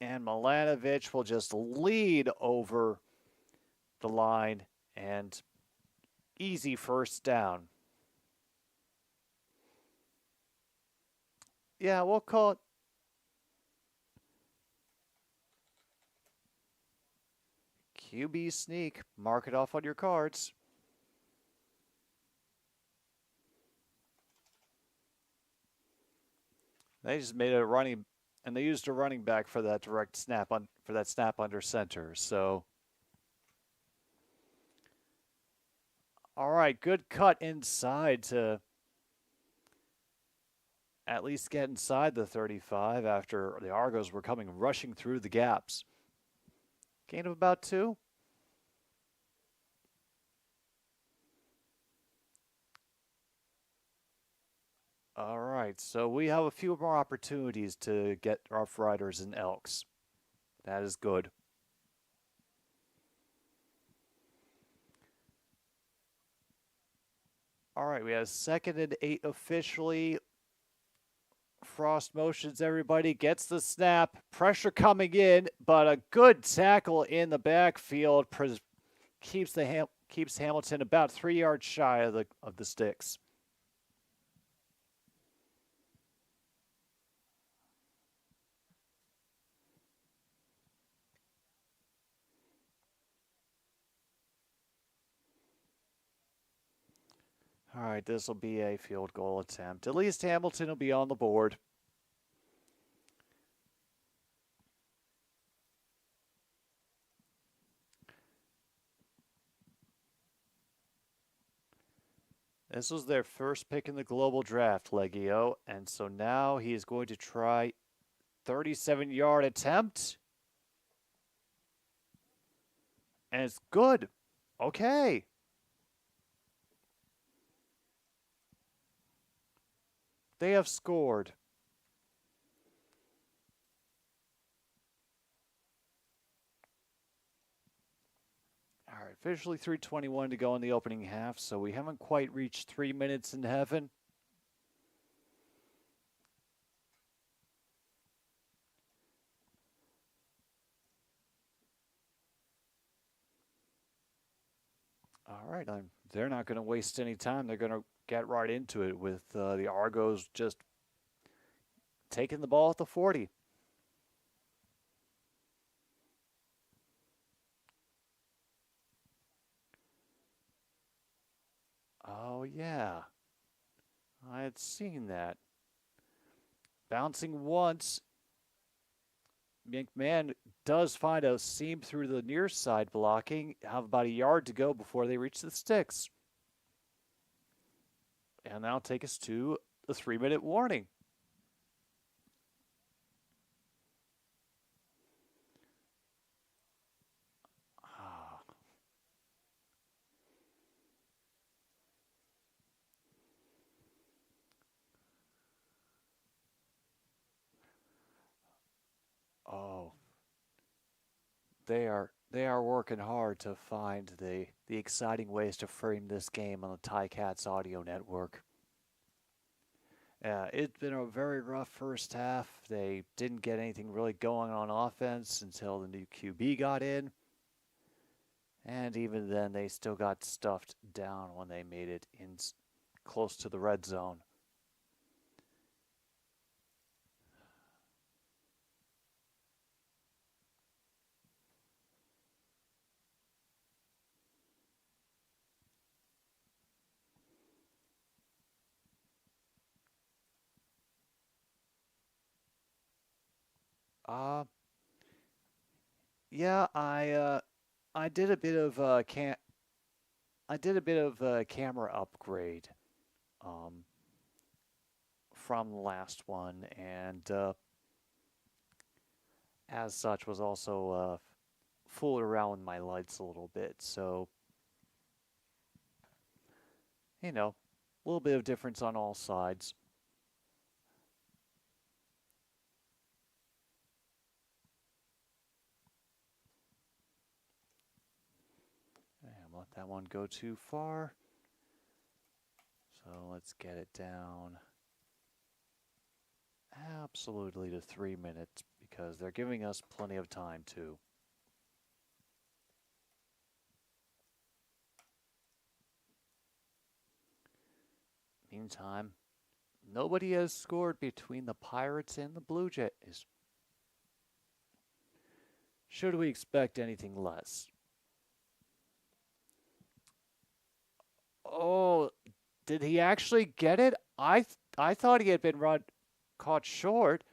Milanovic will just lead over the line and easy first down. Yeah, we'll call it. QB sneak. Mark it off on your cards. They just made a running, and they used a running back for that direct snap for that snap under center. So, all right, good cut inside to at least get inside the 35 after the Argos were coming rushing through the gaps. Gain of about 2. All right, so we have a few more opportunities to get Rough Riders and Elks. That is good. All right, we have 2nd and 8 officially. Frost motions everybody, gets the snap, pressure coming in, but a good tackle in the backfield keeps Hamilton about 3 yards shy of the sticks. All right, this will be a field goal attempt. At least Hamilton will be on the board. This was their first pick in the global draft, Legio, and so now he is going to try 37-yard attempt. And it's good. Okay. They have scored. All right, officially 3:21 to go in the opening half, so we haven't quite reached 3 minutes in heaven. All right, they're not going to waste any time. They're going to get right into it with the Argos just taking the ball at the 40. Oh, yeah. I had seen that. Bouncing once. McMahon does find a seam through the near side blocking. Have about a yard to go before they reach the sticks. And that'll take us to the 3-minute warning. Oh. They are working hard to find the exciting ways to frame this game on the Ticats audio network. It's been a very rough first half. They didn't get anything really going on offense until the new QB got in. And even then, they still got stuffed down when they made it in close to the red zone. Uh, yeah, I did a bit of camera upgrade um, from the last one, and as such was also fooling around with my lights a little bit. So, a little bit of difference on all sides. And let that one go too far. So let's get it down absolutely to 3 minutes because they're giving us plenty of time too. Meantime, nobody has scored between the Pirates and the Blue Jays. Should we expect anything less? Oh, did he actually get it? I thought he had been caught short.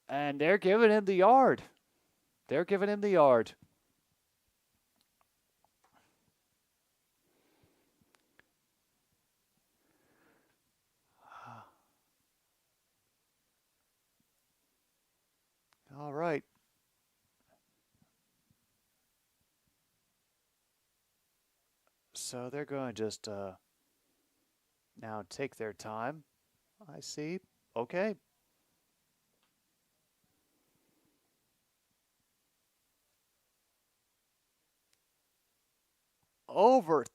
And they're giving him the yard. They're giving him the yard. All right. So they're going to just now take their time. I see. Okay. Overthrows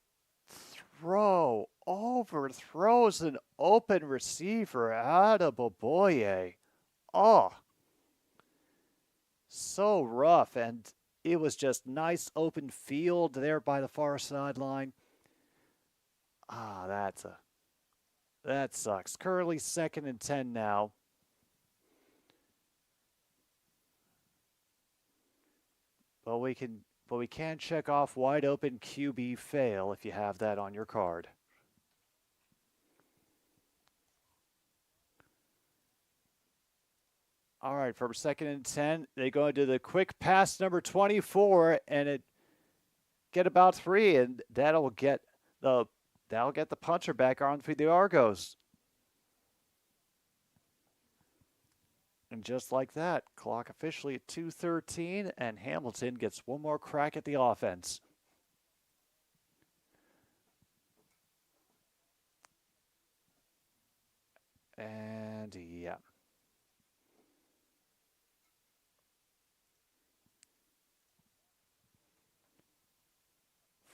an open receiver. Attaboy. Oh. So rough, and it was just nice open field there by the far sideline. That sucks. Currently 2nd and 10 now. But we can check off wide open QB fail if you have that on your card. All right, from 2nd and 10, they go into the quick pass number 24, and it get about 3, and that'll get the puncher back on for the Argos. And just like that, clock officially at 2:13, and Hamilton gets one more crack at the offense. And yeah.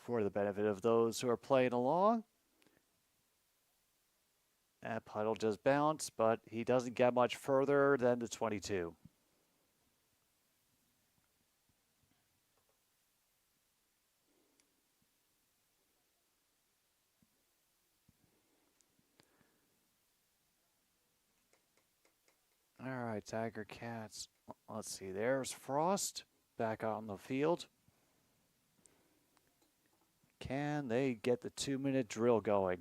For the benefit of those who are playing along, that puddle just bounced, but he doesn't get much further than the 22. All right, Tiger Cats. Let's see, there's Frost back on the field. Can they get the 2-minute drill going?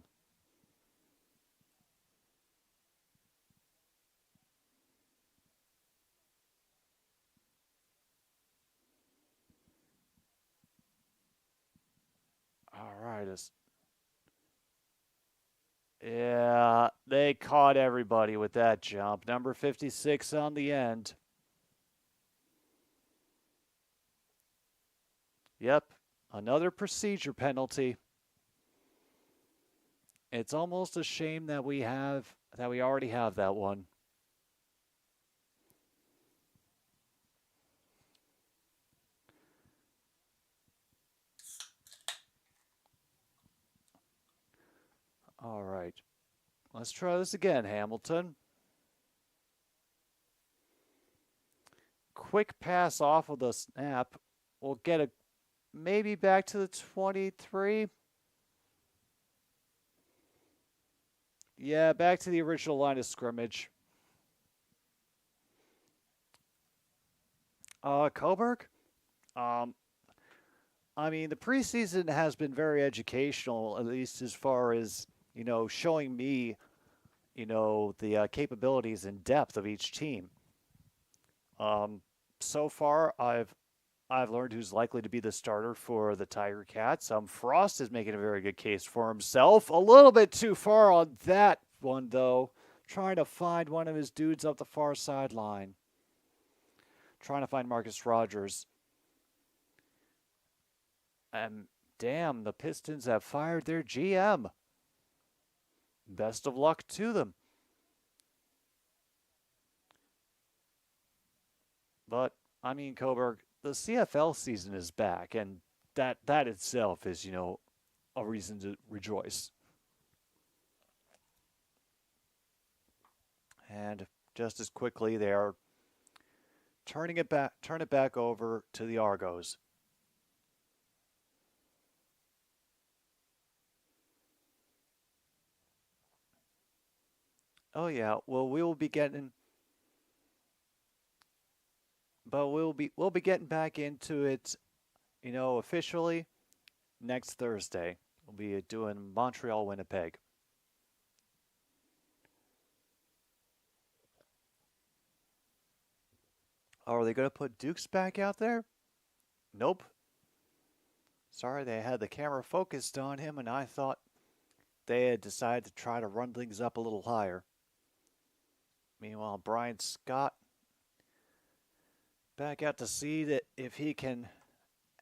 All right. Yeah, they caught everybody with that jump. Number 56 on the end. Yep, another procedure penalty. It's almost a shame that we already have that one. All right. Let's try this again, Hamilton. Quick pass off of the snap. We'll get a maybe back to the 23. Yeah, back to the original line of scrimmage. Coburg? I mean, the preseason has been very educational, at least as far as, showing me, the capabilities and depth of each team. So far, I've learned who's likely to be the starter for the Tiger Cats. Frost is making a very good case for himself. A little bit too far on that one, though. Trying to find one of his dudes up the far sideline. Trying to find Marcus Rogers. And damn, the Pistons have fired their GM. Best of luck to them. But, I mean, Coburg, the CFL season is back, and that itself is, a reason to rejoice. And just as quickly, they are turn it back over to the Argos. Oh yeah, well we'll be getting back into it, officially next Thursday. We'll be doing Montreal, Winnipeg. Are they going to put Dukes back out there? Nope. Sorry, they had the camera focused on him, and I thought they had decided to try to run things up a little higher. Meanwhile, Brian Scott back out to see that if he can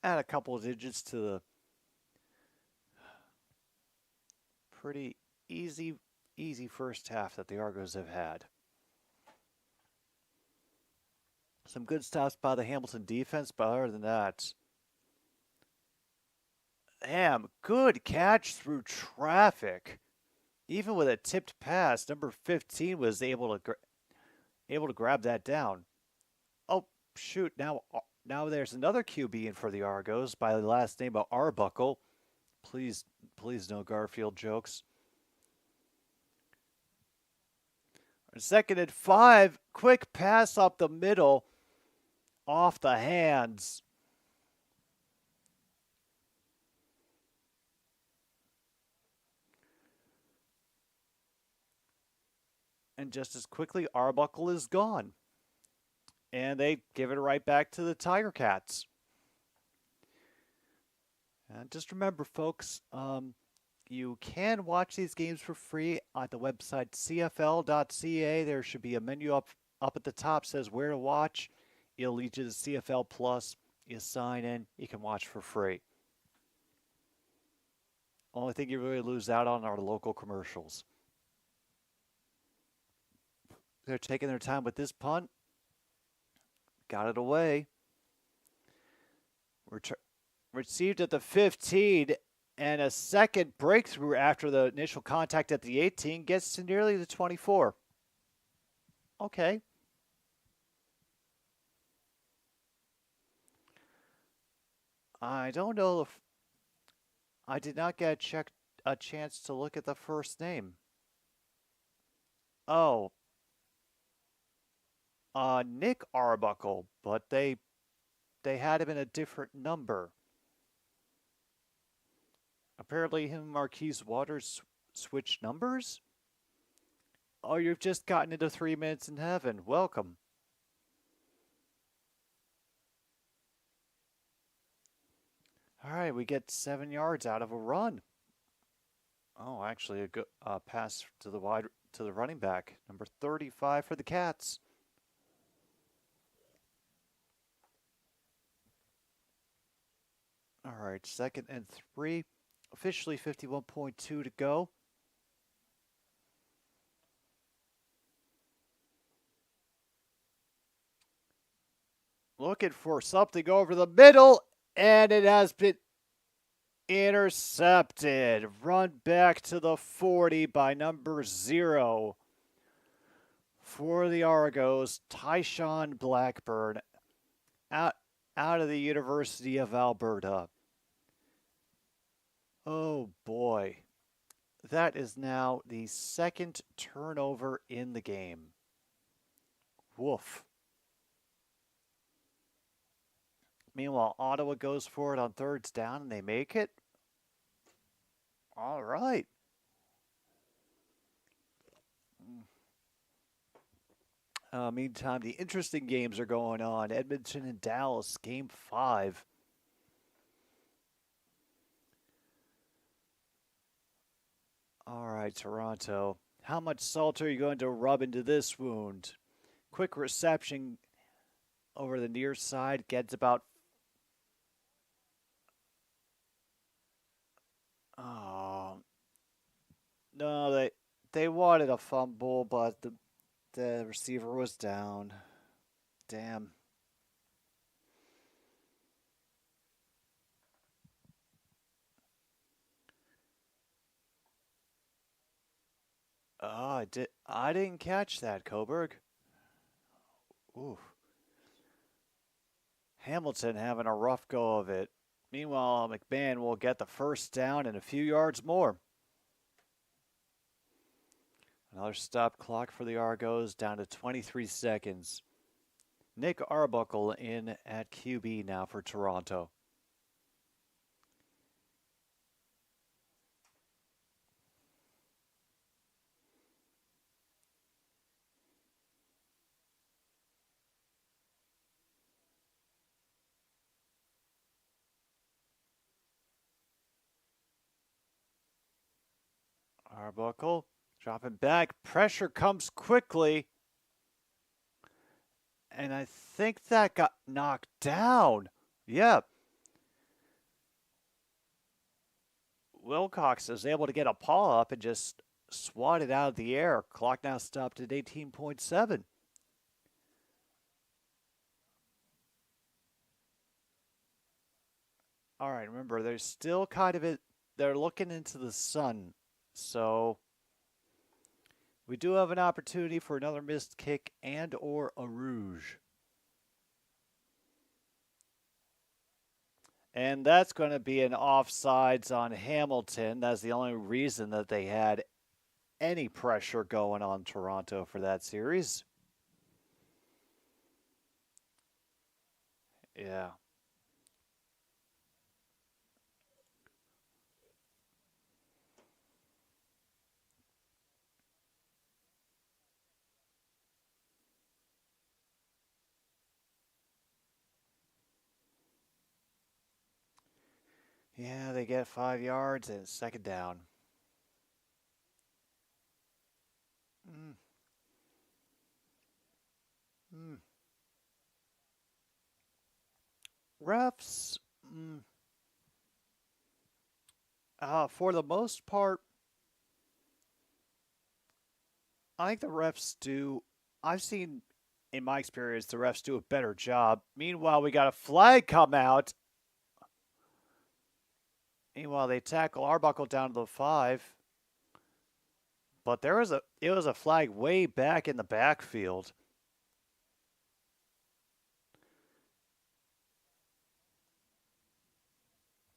add a couple of digits to the pretty easy first half that the Argos have had. Some good stops by the Hamilton defense, but other than that, damn, good catch through traffic. Even with a tipped pass, number 15 was able to grab that down. Oh, shoot, now there's another QB in for the Argos by the last name of Arbuckle. Please no Garfield jokes. 2nd and 5, quick pass up the middle, off the hands. And just as quickly, Arbuckle is gone. And they give it right back to the Tiger Cats. And just remember, folks, you can watch these games for free at the website cfl.ca. There should be a menu up at the top that says where to watch. It'll lead you to CFL Plus. You sign in, you can watch for free. Only thing you really lose out on are the local commercials. They're taking their time with this punt. Got it away. Received at the 15, and a second breakthrough after the initial contact at the 18 gets to nearly the 24. Okay. I don't know if I did not get a chance to look at the first name. Oh. Nick Arbuckle, but they had him in a different number. Apparently him and Marquise Waters switched numbers? Oh, you've just gotten into 3 minutes in heaven. Welcome. All right, we get 7 yards out of a run. Oh, actually a good pass to the running back, number 35 for the Cats. All right, 2nd and 3. Officially 51.2 to go. Looking for something over the middle, and it has been intercepted. Run back to the 40 by number 0 for the Argos, Tyshawn Blackburn, out of the University of Alberta. Oh boy, that is now the 2nd turnover in the game. Woof. Meanwhile, Ottawa goes for it on 3rd down, and they make it. All right. Meantime, the interesting games are going on. Edmonton and Dallas, Game 5. All right, Toronto. How much salt are you going to rub into this wound? Quick reception over the near side gets about. Oh no, they wanted a fumble, but the receiver was down. Damn. Oh, I didn't catch that, Coburg. Ooh. Hamilton having a rough go of it. Meanwhile, McMahon will get the first down and a few yards more. Another stop clock for the Argos, down to 23 seconds. Nick Arbuckle in at QB now for Toronto. Arbuckle dropping back. Pressure comes quickly. And I think that got knocked down. Yeah. Wilcox is able to get a paw up and just swat it out of the air. Clock now stopped at 18.7. All right, remember, they're still kind of they're looking into the sun. So we do have an opportunity for another missed kick and or a rouge. And that's going to be an offsides on Hamilton. That's the only reason that they had any pressure going on Toronto for that series. Yeah. Yeah, they get 5 yards and second down. Mm. Mm. Refs, for the most part, I think the refs do. I've seen, in my experience, the refs do a better job. Meanwhile, we got a flag come out. Meanwhile, they tackle Arbuckle down to the 5. But it was a flag way back in the backfield.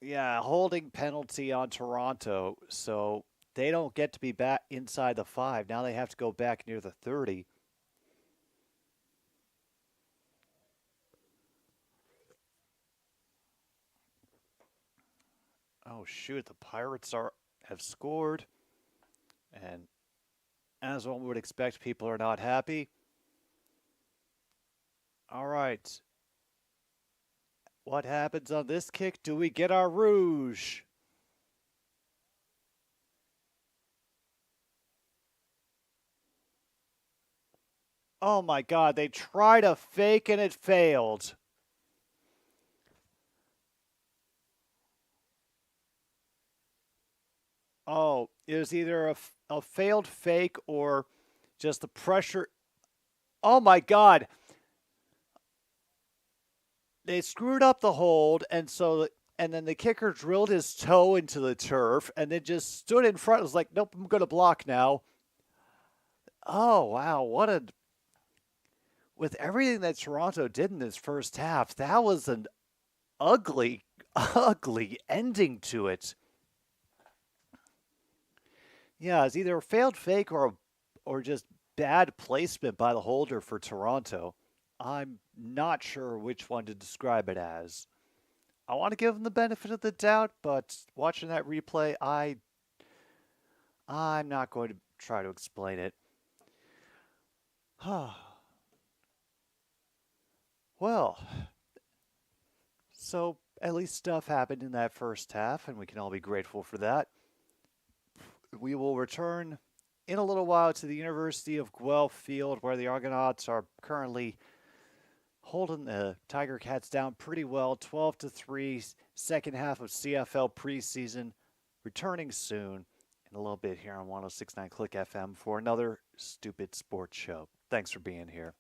Yeah, holding penalty on Toronto, so they don't get to be back inside the 5. Now they have to go back near the 30. Oh shoot, the Pirates have scored. And as one would expect, people are not happy. All right. What happens on this kick? Do we get our rouge? Oh my God, they tried a fake and it failed. Oh, it was either a failed fake or just the pressure. Oh my God. They screwed up the hold, and then the kicker drilled his toe into the turf and then just stood in front. It was like, nope, I'm going to block now. Oh, wow. With everything that Toronto did in this first half, that was an ugly, ugly ending to it. Yeah, it's either a failed fake or just bad placement by the holder for Toronto. I'm not sure which one to describe it as. I want to give them the benefit of the doubt, but watching that replay, I'm not going to try to explain it. Well, so at least stuff happened in that first half, and we can all be grateful for that. We will return in a little while to the University of Guelph Field, where the Argonauts are currently holding the Tiger Cats down pretty well, 12-3, second half of CFL preseason, returning soon in a little bit here on 106.9 Click FM for another stupid sports show. Thanks for being here.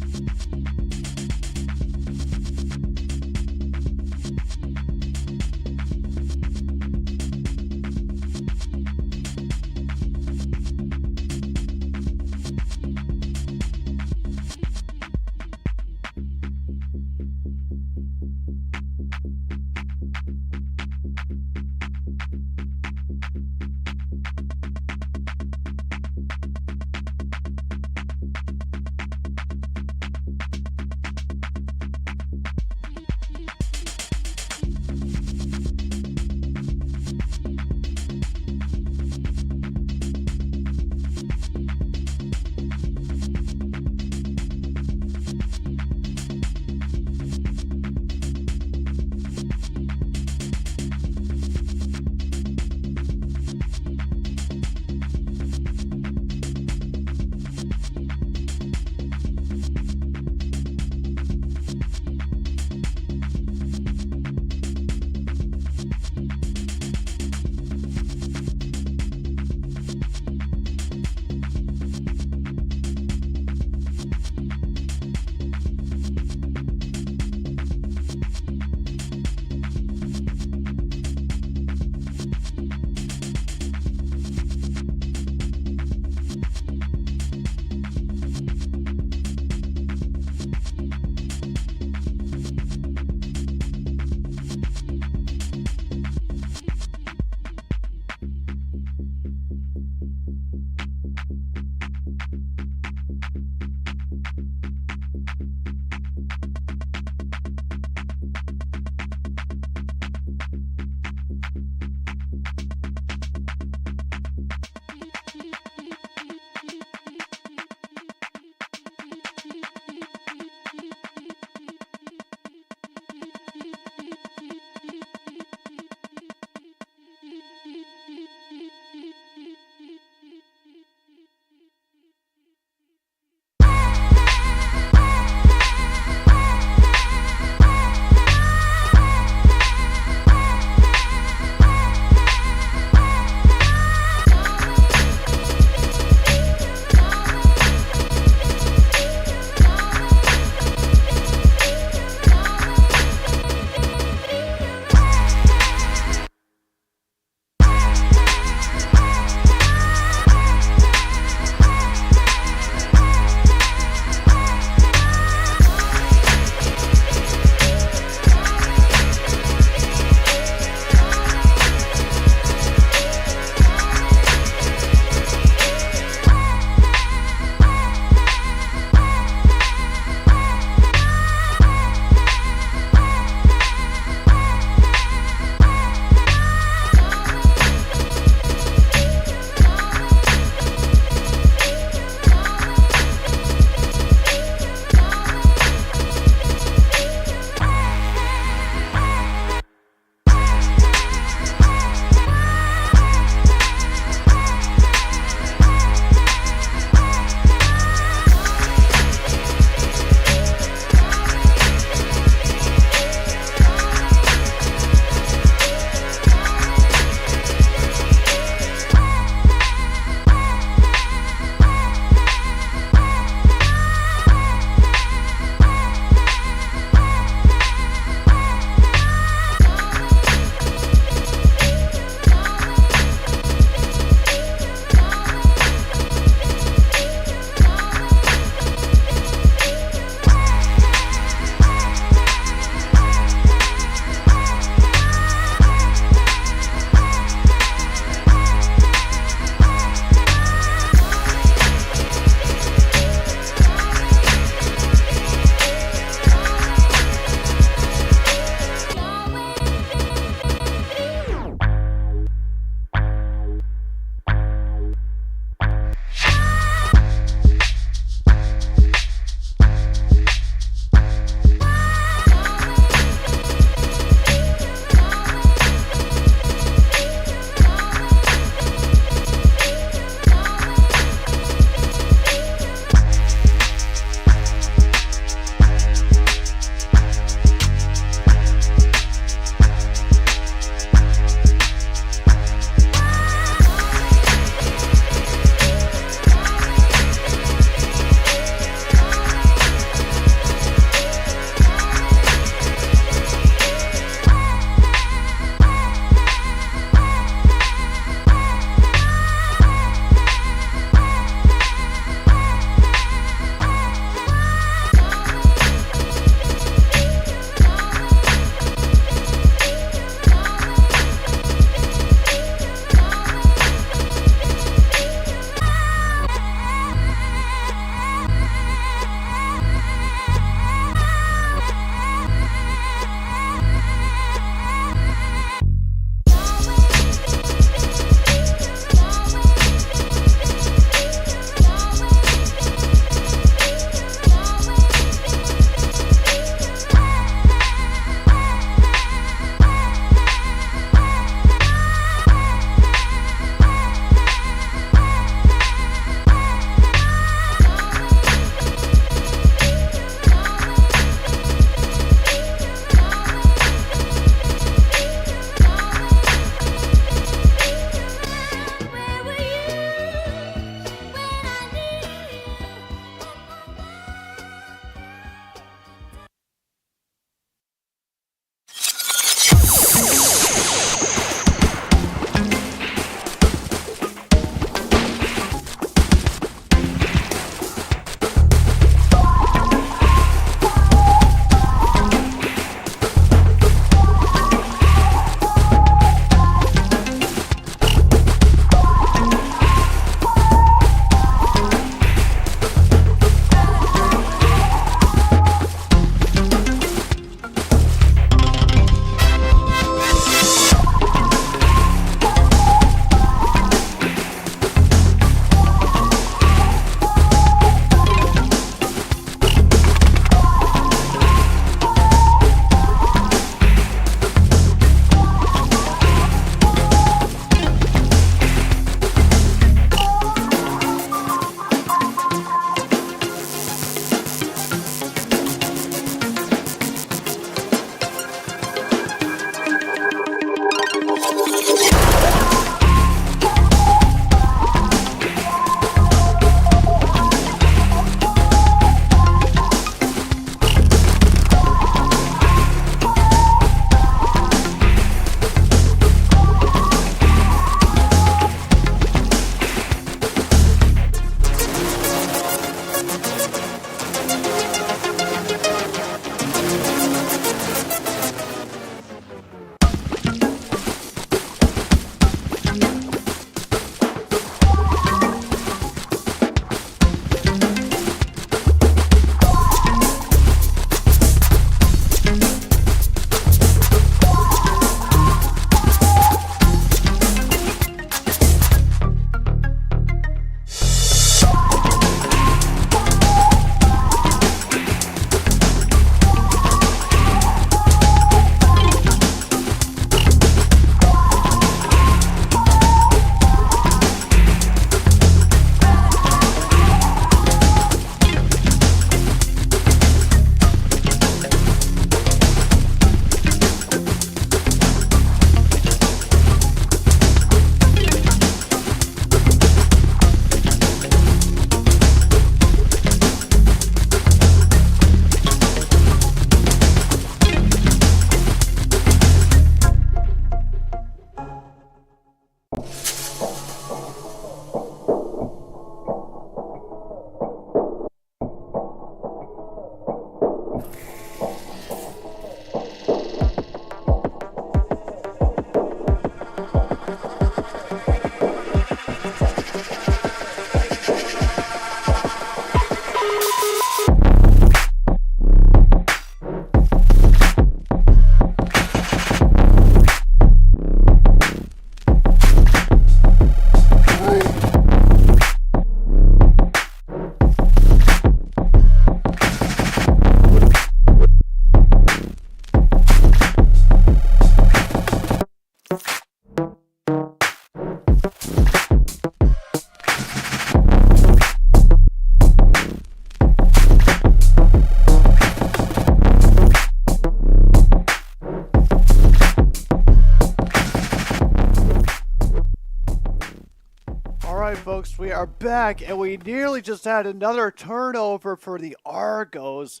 folks, we are back, and we nearly just had another turnover for the Argos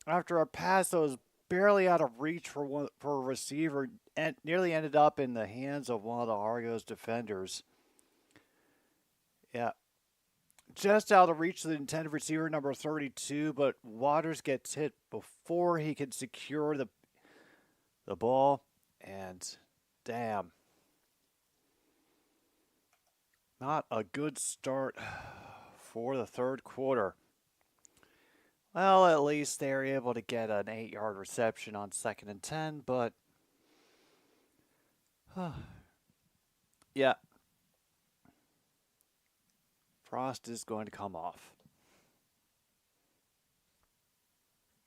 after a pass that was barely out of reach for a receiver and nearly ended up in the hands of one of the Argos defenders. Yeah, just out of reach of the intended receiver, number 32, but Waters gets hit before he can secure the ball, and damn. Not a good start for the third quarter. Well, at least they're able to get an 8-yard reception on 2nd and 10, but yeah. Frost is going to come off.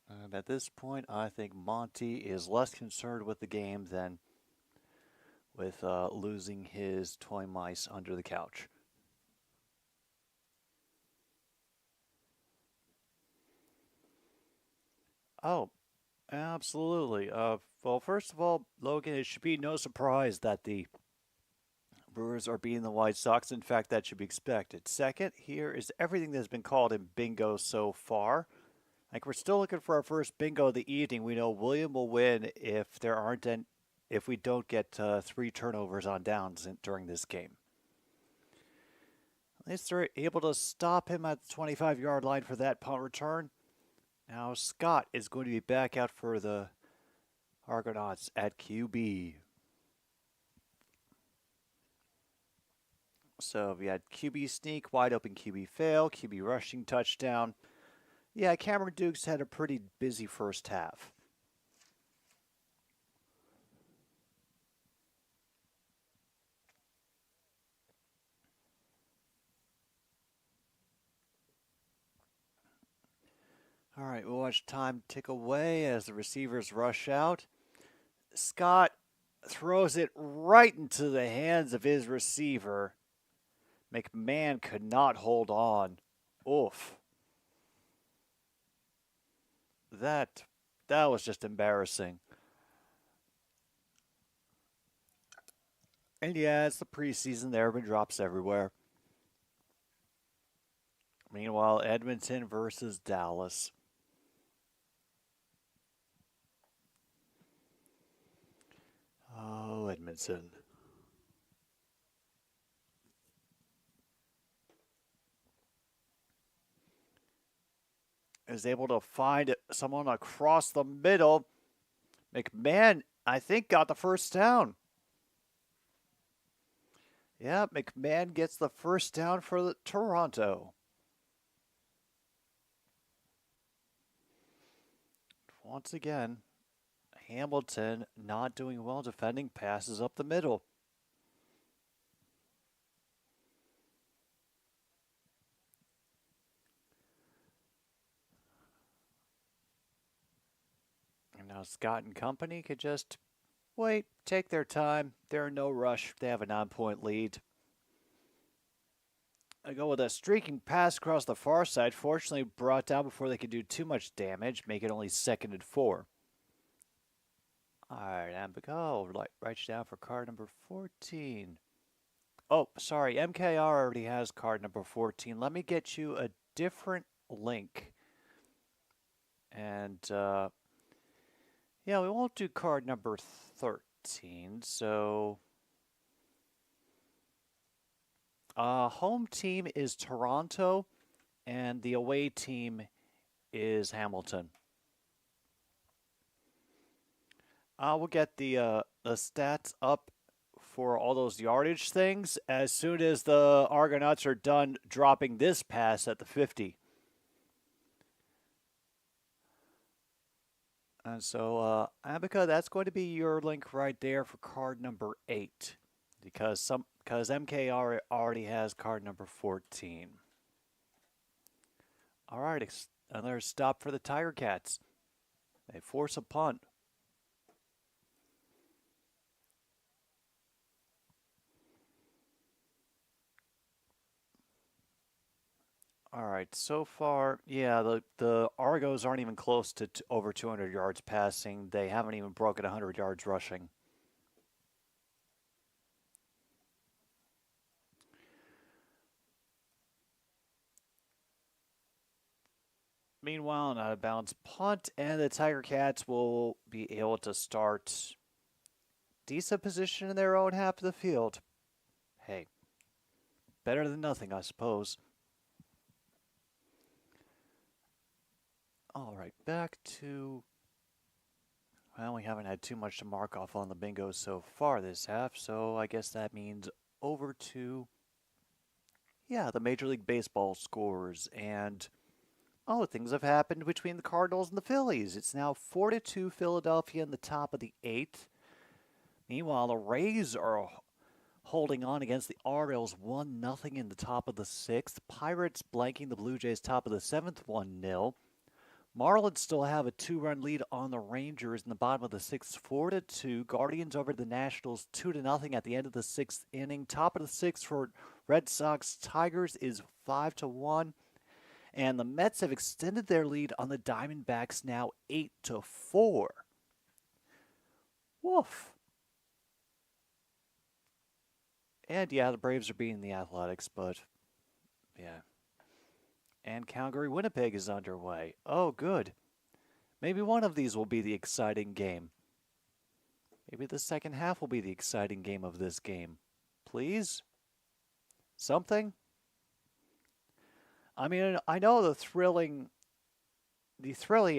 And at this point, I think Monty is less concerned with the game than with losing his toy mice under the couch. Oh, absolutely. Well, first of all, Logan, it should be no surprise that the Brewers are beating the White Sox. In fact, that should be expected. Second, here is everything that's been called in bingo so far. Like, we're still looking for our first bingo of the evening. We know William will win if we don't get 3 turnovers on downs during this game. At least they're able to stop him at the 25-yard line for that punt return. Now Scott is going to be back out for the Argonauts at QB. So we had QB sneak, wide open QB fail, QB rushing touchdown. Yeah, Cameron Dukes had a pretty busy first half. All right, we'll watch time tick away as the receivers rush out. Scott throws it right into the hands of his receiver. McMahon could not hold on. Oof. That was just embarrassing. And yeah, it's the preseason. There have been drops everywhere. Meanwhile, Edmonton versus Dallas. Oh, Edmonton. Is able to find someone across the middle. McMahon, I think, got the first down. Yeah, McMahon gets the first down for the Toronto. Once again, Hamilton not doing well defending passes up the middle. And now Scott and company could just wait, take their time. They're in no rush. They have a 9-point lead. I go with a streaking pass across the far side. Fortunately, brought down before they could do too much damage, make it only 2nd and 4. All right, Ambico, write down for card number 14. Oh, sorry, MKR already has card number 14. Let me get you a different link. And, yeah, we won't do card number 13, so... home team is Toronto, and the away team is Hamilton. We'll get the stats up for all those yardage things as soon as the Argonauts are done dropping this pass at the 50. And so, Abica, that's going to be your link right there for card number 8, because MKR already has card number 14. All right, another stop for the Tiger Cats. They force a punt. All right, so far, yeah, the Argos aren't even close to over 200 yards passing. They haven't even broken 100 yards rushing. Meanwhile, an out of bounds punt, and the Tiger Cats will be able to start decent position in their own half of the field. Hey, better than nothing, I suppose. All right, back to... Well, we haven't had too much to mark off on the bingo so far this half, so I guess that means over to, the Major League Baseball scores. And, things have happened between the Cardinals and the Phillies. It's now 4-2 Philadelphia in the top of the 8th. Meanwhile, the Rays are holding on against the Argos 1-0 in the top of the 6th. Pirates blanking the Blue Jays top of the 7th 1-0. Marlins still have a 2-run lead on the Rangers in the bottom of the 6th, 4-2. Guardians over the Nationals 2-0 at the end of the 6th inning. Top of the 6th for Red Sox Tigers is 5-1. And the Mets have extended their lead on the Diamondbacks now 8-4. Woof. And the Braves are beating the Athletics, but yeah. And Calgary-Winnipeg is underway. Oh, good. Maybe one of these will be the exciting game. Maybe the second half will be the exciting game of this game. Please? Something? I mean, I know the thrilling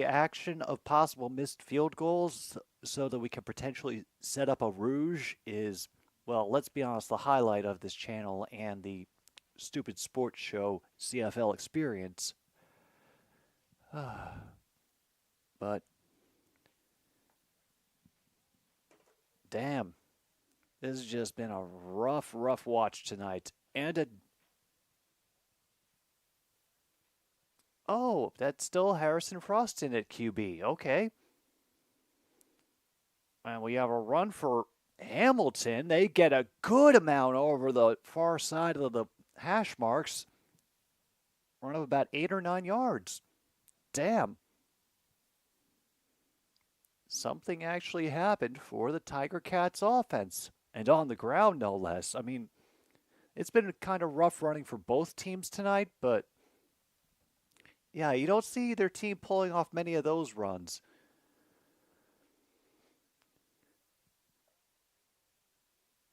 action of possible missed field goals so that we can potentially set up a rouge is, well, let's be honest, the highlight of this channel and the stupid sports show CFL experience. But damn, this has just been a rough watch tonight. And that's still Harrison Frost in at QB. Okay. And we have a run for Hamilton. They get a good amount over the far side of the hash marks. Run of about 8 or 9 yards. Damn. Something actually happened for the Tiger Cats offense. And on the ground, no less. I mean, it's been kind of rough running for both teams tonight, but yeah, you don't see either team pulling off many of those runs.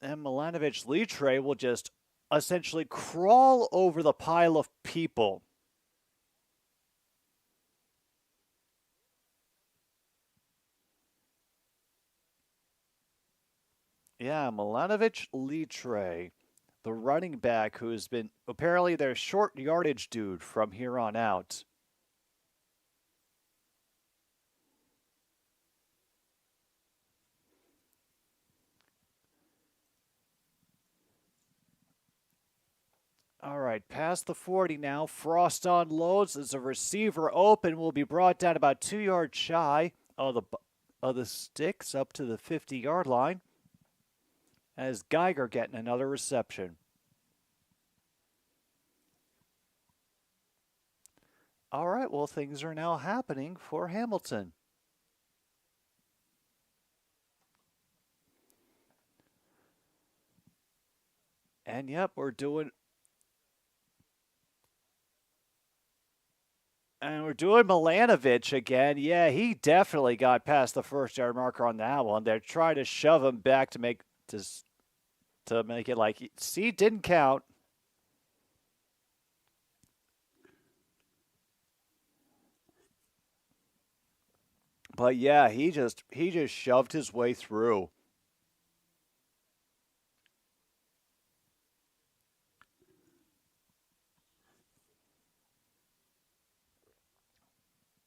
And Milanovic Litre will just essentially crawl over the pile of people. Yeah, Milanovic Litre, the running back who's been apparently their short yardage dude from here on out. All right, past the 40 now. Frost unloads as a receiver open. Will be brought down about 2 yards shy of the sticks up to the 50-yard line. As Geiger getting another reception. All right, well, things are now happening for Hamilton. And yep, we're doing Milanovic again. Yeah, he definitely got past the first-yard marker on that one. They're trying to shove him back to make it like, see, didn't count. But yeah, he just shoved his way through.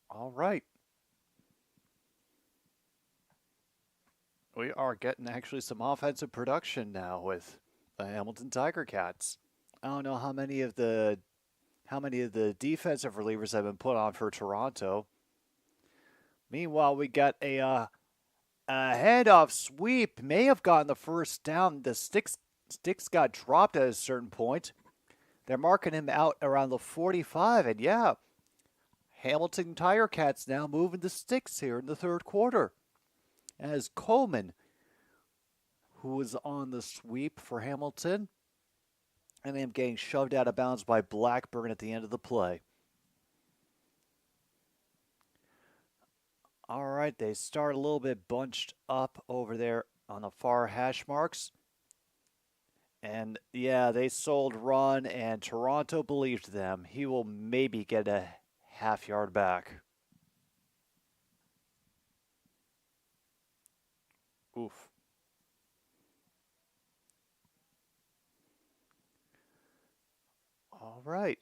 All right. We are getting actually some offensive production now with the Hamilton Tiger Cats. I don't know how many of the defensive relievers have been put on for Toronto. Meanwhile, we got a handoff sweep. May have gotten the first down. The sticks got dropped at a certain point. They're marking him out around the 45, and yeah, Hamilton Tiger Cats now moving the sticks here in the third quarter. As Coleman, who was on the sweep for Hamilton, and then getting shoved out of bounds by Blackburn at the end of the play. All right, they start a little bit bunched up over there on the far hash marks. And yeah, they sold run, and Toronto believed them. He will maybe get a half yard back. Oof. All right.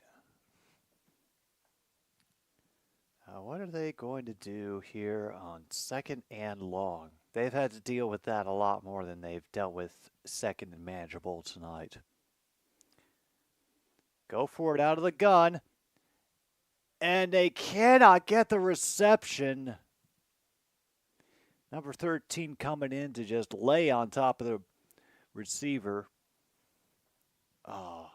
What are they going to do here on 2nd and long? They've had to deal with that a lot more than they've dealt with 2nd and manageable tonight. Go for it out of the gun. And they cannot get the reception. Number 13 coming in to just lay on top of the receiver. Oh.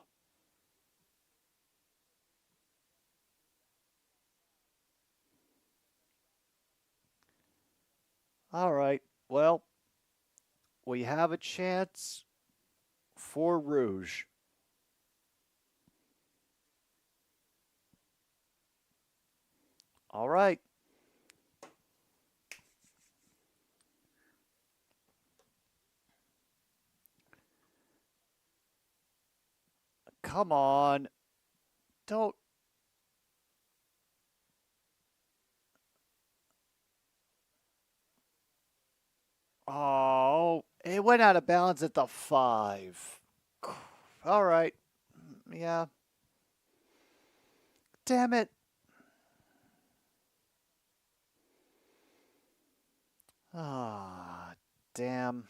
All right. Well, we have a chance for Rouge. All right. Come on. Don't. Oh, it went out of bounds at the 5. All right. Yeah. Damn it. Ah, damn.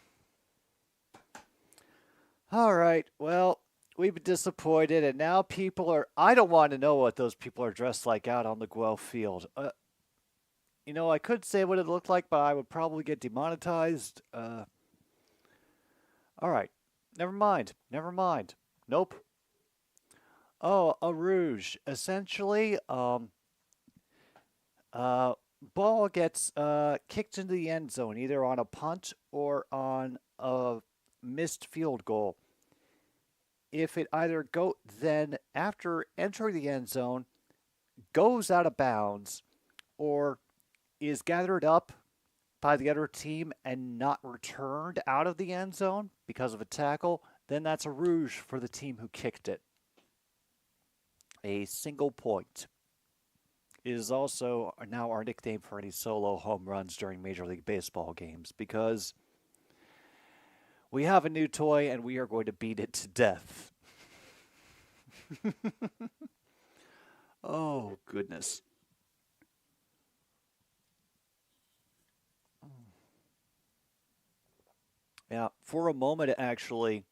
All right. Well, we've been disappointed, and now people are. I don't want to know what those people are dressed like out on the Guelph field. You know, I could say what it looked like, but I would probably get demonetized. All right. Never mind. Never mind. Nope. Oh, a rouge. Essentially, ball gets kicked into the end zone, either on a punt or on a missed field goal. If it either then after entering the end zone, goes out of bounds, or is gathered up by the other team and not returned out of the end zone because of a tackle, then that's a rouge for the team who kicked it. A single point is also now our nickname for any solo home runs during Major League Baseball games, because we have a new toy and we are going to beat it to death. Oh, goodness. Yeah, for a moment, actually,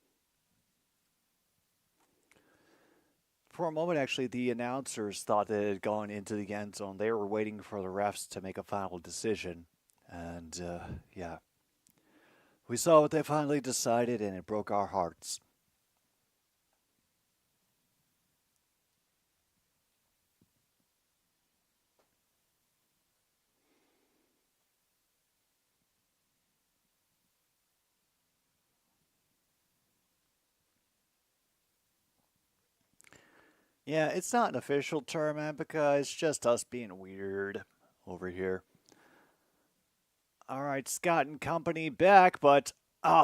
the announcers thought that it had gone into the end zone. They were waiting for the refs to make a final decision. And, yeah. We saw what they finally decided, and it broke our hearts. Yeah, it's not an official term, Apica. It's just us being weird over here. All right, Scott and company back, but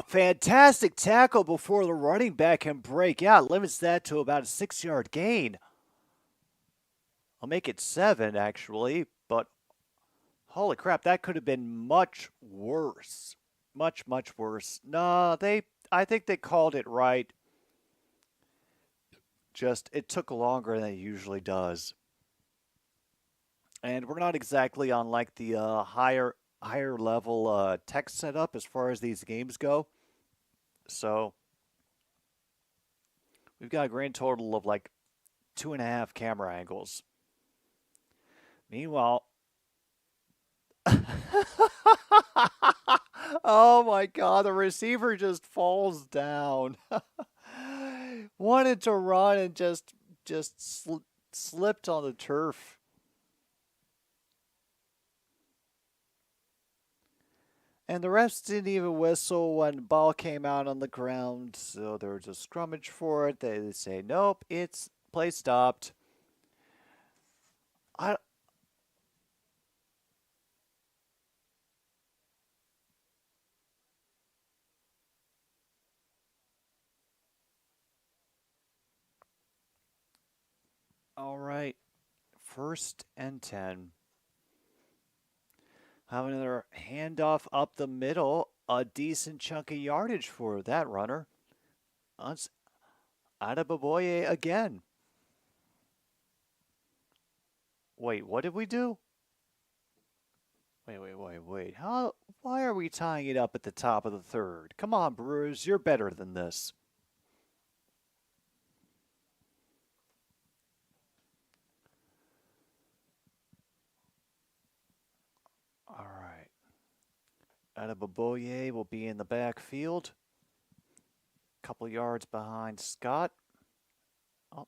fantastic tackle before the running back can break. Yeah, limits that to about a 6-yard gain. I'll make it 7, actually, but holy crap, that could have been much worse. Much, much worse. No, I think they called it right. Just, it took longer than it usually does. And we're not exactly on like the higher level tech setup as far as these games go. So we've got a grand total of like 2.5 camera angles. Meanwhile, oh my God, the receiver just falls down. Wanted to run and just slipped on the turf. And the refs didn't even whistle when the ball came out on the ground, so there was a scrummage for it. They say, nope, it's play stopped. All right. 1st and 10. Have another handoff up the middle. A decent chunk of yardage for that runner. Adebaboye again. Wait, what did we do? Wait. Why are we tying it up at the top of the 3rd? Come on, Brewers, you're better than this. All right. Adebaboye will be in the backfield. A couple yards behind Scott. Oh,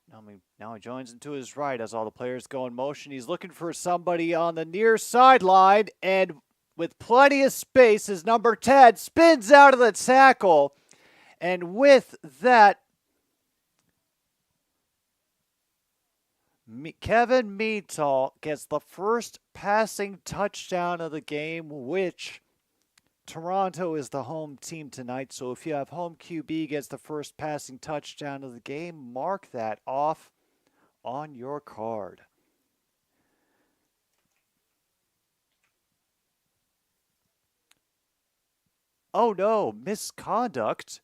now he joins into his right as all the players go in motion. He's looking for somebody on the near sideline, and with plenty of space, his number 10 spins out of the tackle. And with that, Kevin Meatall gets the first passing touchdown of the game, which Toronto is the home team tonight. So if you have home QB gets the first passing touchdown of the game, mark that off on your card. Oh no, misconduct.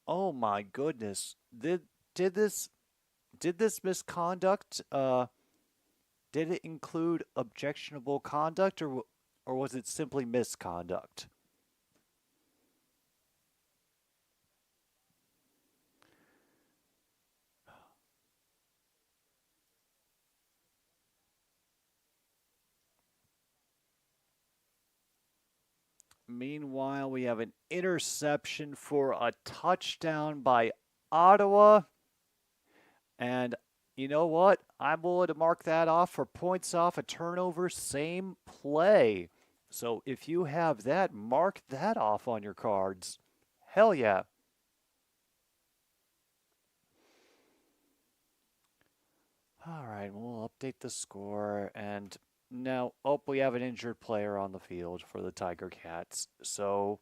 Oh my goodness. Did this misconduct did it include objectionable conduct or was it simply misconduct? Meanwhile, we have an interception for a touchdown by Ottawa. And you know what? I'm willing to mark that off for points off a turnover, same play. So if you have that, mark that off on your cards. Hell yeah. All right, we'll update the score. And now, we have an injured player on the field for the Tiger Cats. So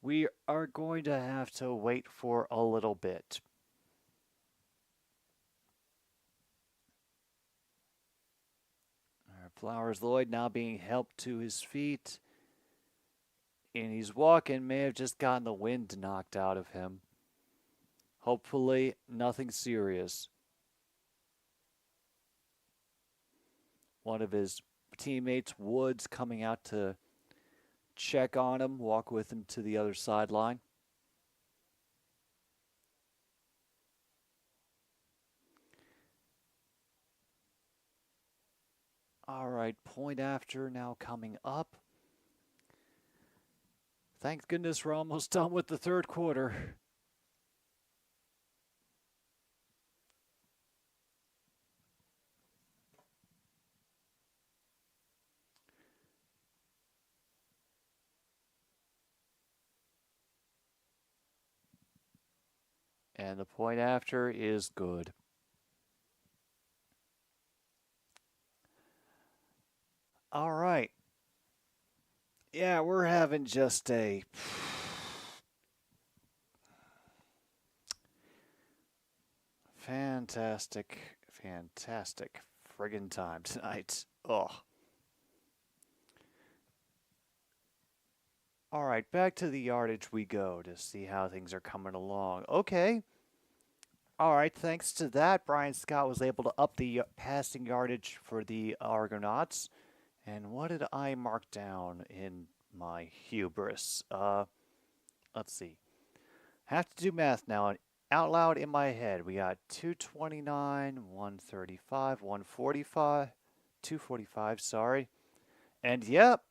we are going to have to wait for a little bit. Flowers Lloyd now being helped to his feet. And he's walking, may have just gotten the wind knocked out of him. Hopefully, nothing serious. One of his teammates, Woods, coming out to check on him, walk with him to the other sideline. All right, point after now coming up. Thank goodness we're almost done with the 3rd quarter. And the point after is good. All right. Yeah, we're having just a fantastic friggin' time tonight. Ugh. All right, back to the yardage we go to see how things are coming along. Okay. All right, thanks to that, Brian Scott was able to up the passing yardage for the Argonauts. And what did I mark down in my hubris? Let's see. Have to do math now. Out loud in my head, we got 229, 135, 145, 245, sorry. And yep,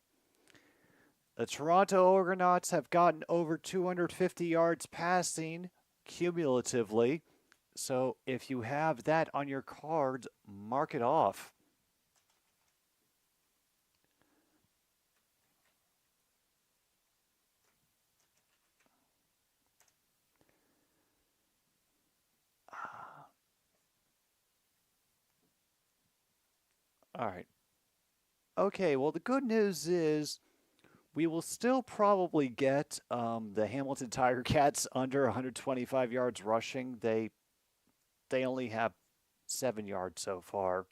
the Toronto Argonauts have gotten over 250 yards passing cumulatively. So if you have that on your cards, mark it off. All right. Okay, well, the good news is We will still probably get the Hamilton Tiger Cats under 125 yards rushing. They only have 7 yards so far.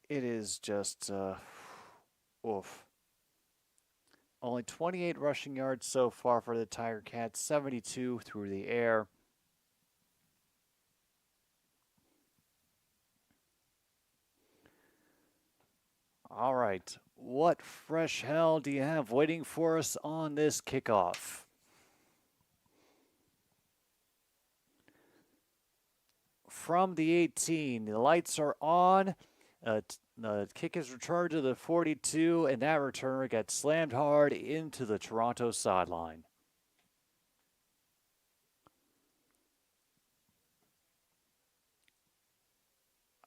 It is just, oof. Only 28 rushing yards so far for the Tiger Cats, 72 through the air. All right, what fresh hell do you have waiting for us on this kickoff? From the 18, the lights are on. The kick is returned to the 42, and that returner gets slammed hard into the Toronto sideline.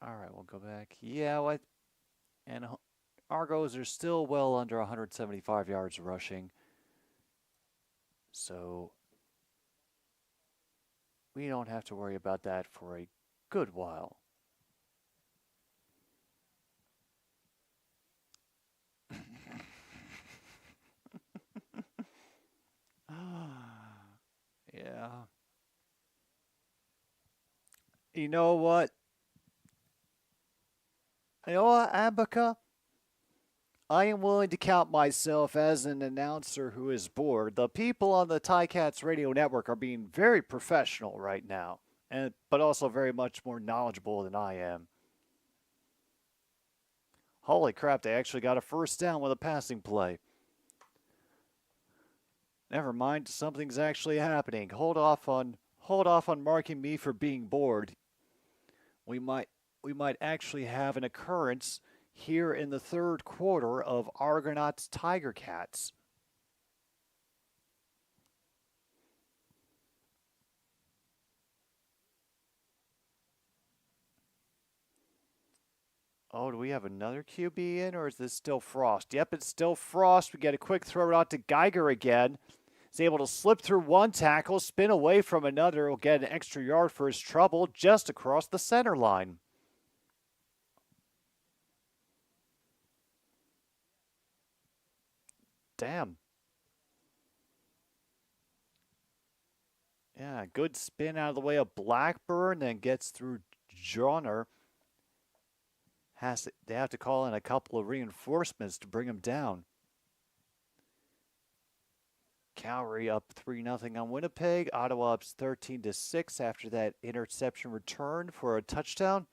All right, we'll go back. Yeah, what? And Argos are still well under 175 yards rushing. So we don't have to worry about that for a good while. Yeah. You know what? You know what, Abaca? I am willing to count myself as an announcer who is bored. The people on the Ticats radio network are being very professional right now, but also very much more knowledgeable than I am. Holy crap, they actually got a first down with a passing play. Never mind, something's actually happening. Hold off on marking me for being bored. We might actually have an occurrence here in the third quarter of Argonauts Tiger Cats. Oh, do we have another QB in, or is this still Frost? Yep, it's still Frost. We get a quick throw out to Geiger again. He's able to slip through one tackle, spin away from another. Will get an extra yard for his trouble just across the center line. Damn. Yeah, good spin out of the way of Blackburn, then gets through Johnner. They have to call in a couple of reinforcements to bring him down. Calgary up 3-0 on Winnipeg. Ottawa up 13-6 after that interception return for a touchdown.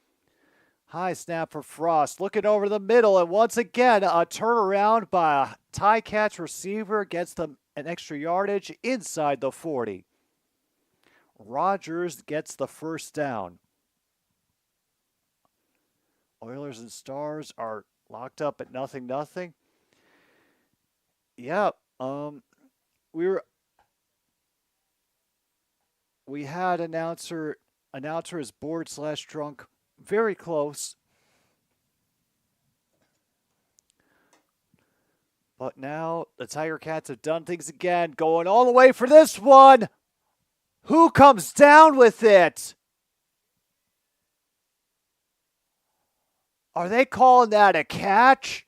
High snap for Frost. Looking over the middle, and once again, a turnaround by a Ticats receiver gets them an extra yardage inside the 40. Rogers gets the first down. Oilers and Stars are locked up at 0-0. Yeah, we had announcer is bored / drunk, very close. But now the Tiger Cats have done things again, going all the way for this one. Who comes down with it? Are they calling that a catch?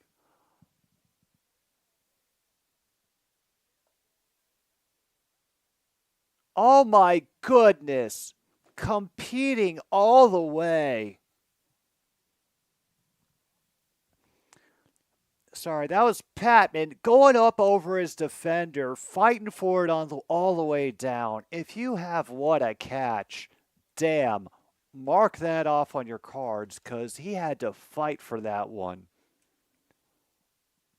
Oh my goodness. Competing all the way. Sorry, that was Patman going up over his defender, fighting for it all the way down. If you have what a catch, damn, mark that off on your cards because he had to fight for that one.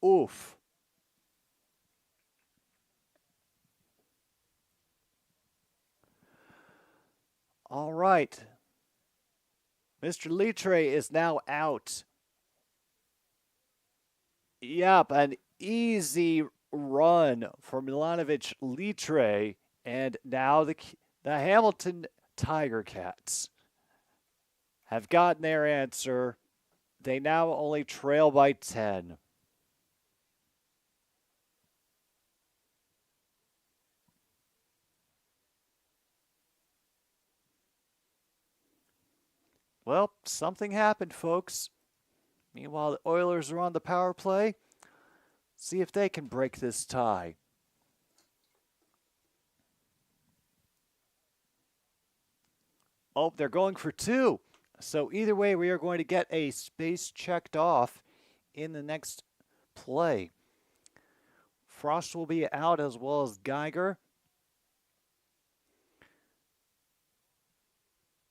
Oof. All right. Mr. Litre is now out. Yep, an easy run for Milanovic Litre, and now the Hamilton Tiger Cats have gotten their answer. They now only trail by 10. Well, something happened, folks. Meanwhile, the Oilers are on the power play. See if they can break this tie. Oh, they're going for two. So either way, we are going to get a space checked off in the next play. Frost will be out as well as Geiger.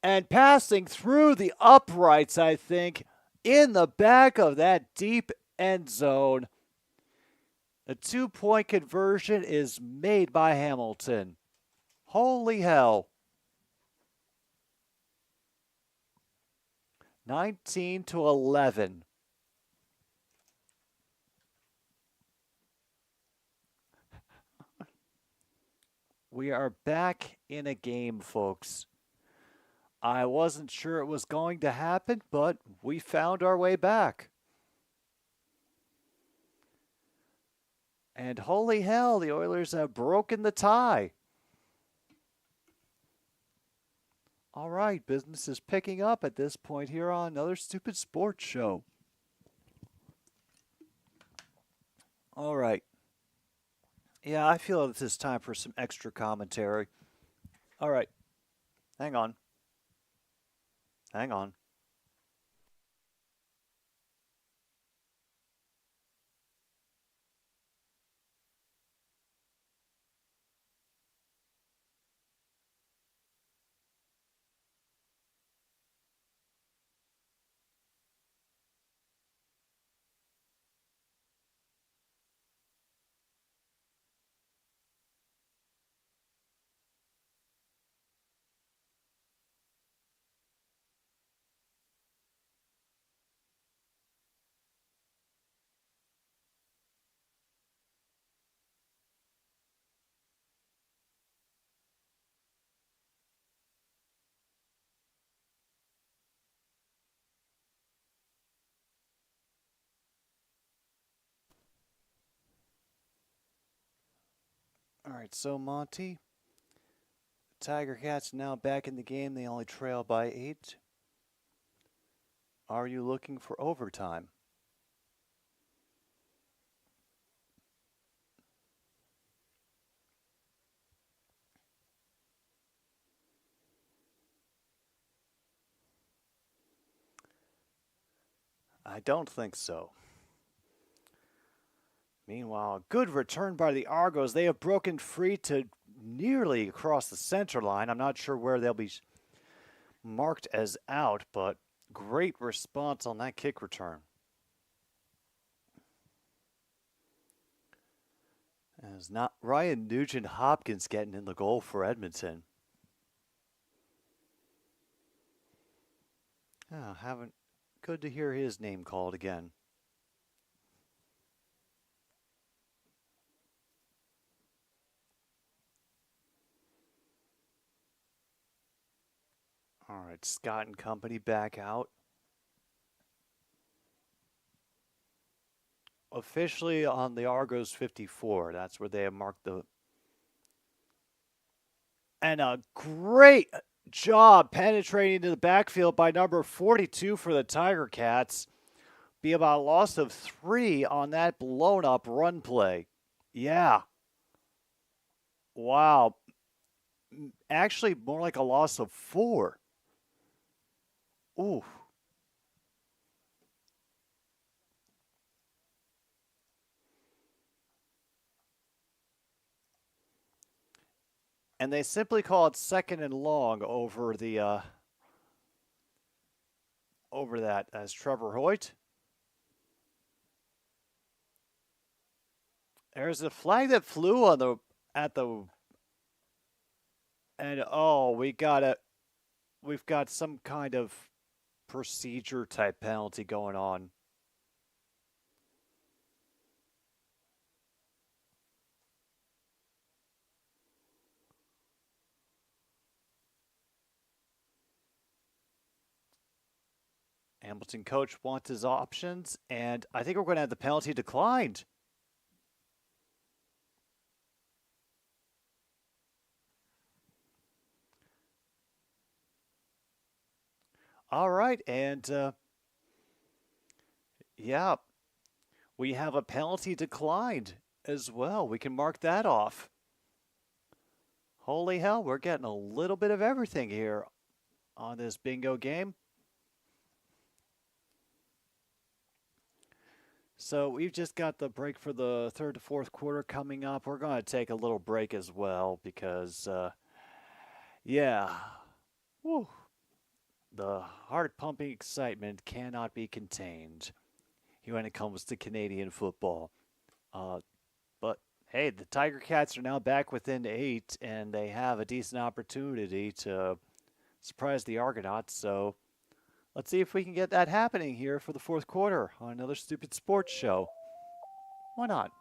And passing through the uprights, I think, in the back of that deep end zone. A 2-point conversion is made by Hamilton. Holy hell. 19-11. We are back in a game, folks. I wasn't sure it was going to happen, but we found our way back. And holy hell, the Oilers have broken the tie. All right, business is picking up at this point here on another Stupid Sports Show. All right. Yeah, I feel that it's time for some extra commentary. All right. Hang on. Hang on. All right, so Monty, Tiger Cats now back in the game. They only trail by 8. Are you looking for overtime? I don't think so. Meanwhile, a good return by the Argos. They have broken free to nearly across the center line. I'm not sure where they'll be marked as out, but great response on that kick return. As not Ryan Nugent Hopkins getting in the goal for Edmonton. Oh, good to hear his name called again. All right, Scott and company back out. Officially on the Argos 54. That's where they have marked the... And a great job penetrating into the backfield by number 42 for the Tiger Cats. Be about a loss of 3 on that blown up run play. Yeah. Wow. Actually, more like a loss of 4. Ooh. And they simply call it second and long over the over that as Trevor Hoyt. There's a flag that flew on the and oh, we've got some kind of procedure type penalty going on. Hamilton coach wants his options, and I think we're going to have the penalty declined. All right, and yeah, we have a penalty declined as well. We can mark that off. Holy hell, we're getting a little bit of everything here on this bingo game. So we've just got the break for the third to fourth quarter coming up. We're going to take a little break as well because, yeah, whew, the heart-pumping excitement cannot be contained when it comes to Canadian football. But hey, the Tiger Cats are now back within 8, and they have a decent opportunity to surprise the Argonauts. So let's see if we can get that happening here for the fourth quarter on another Stupid Sports Show. Why not?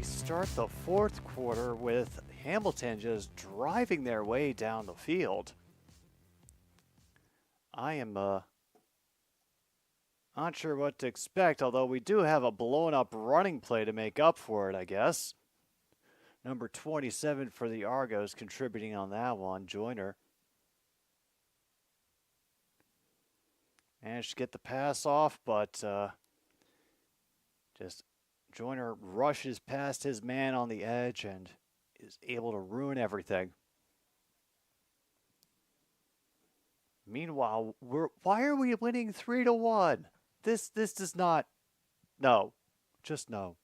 Start the fourth quarter with Hamilton just driving their way down the field. I am not sure what to expect, although we do have a blown up running play to make up for it, I guess. Number 27 for the Argos contributing on that one, Joyner. Managed to get the pass off, but just Joyner rushes past his man on the edge and is able to ruin everything. Meanwhile, why are we winning 3-1? This does not. No, just no.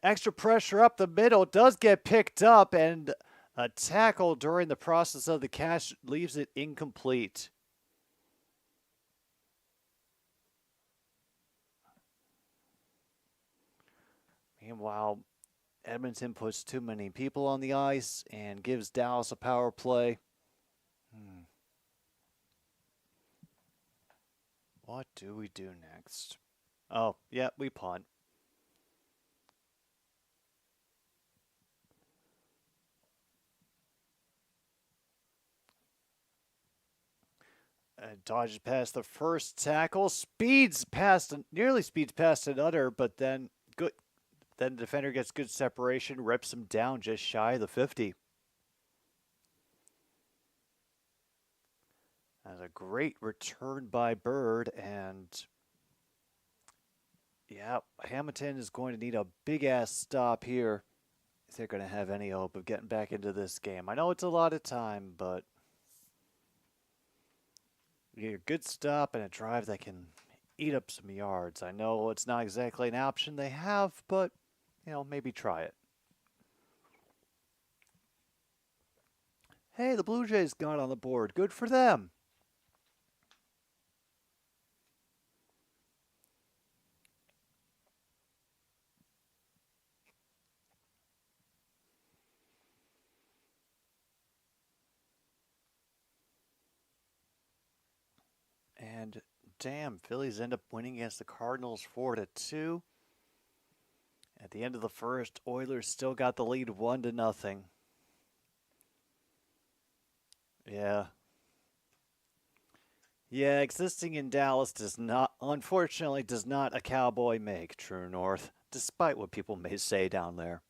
Extra pressure up the middle does get picked up, and a tackle during the process of the catch leaves it incomplete. Meanwhile, Edmonton puts too many people on the ice and gives Dallas a power play. What do we do next? Oh, yeah, we punt. Dodges past the first tackle, nearly speeds past another, but then the defender gets good separation, rips him down just shy of the 50. That's a great return by Bird, and yeah, Hamilton is going to need a big-ass stop here if they're going to have any hope of getting back into this game. I know it's a lot of time, but you get a good stop and a drive that can eat up some yards. I know it's not exactly an option they have, but, maybe try it. Hey, the Blue Jays got on the board. Good for them. And damn, Phillies end up winning against the Cardinals 4-2. At the end of the first, Oilers still got the lead 1-0. Yeah. Yeah, existing in Dallas unfortunately does not a cowboy make, True North, despite what people may say down there.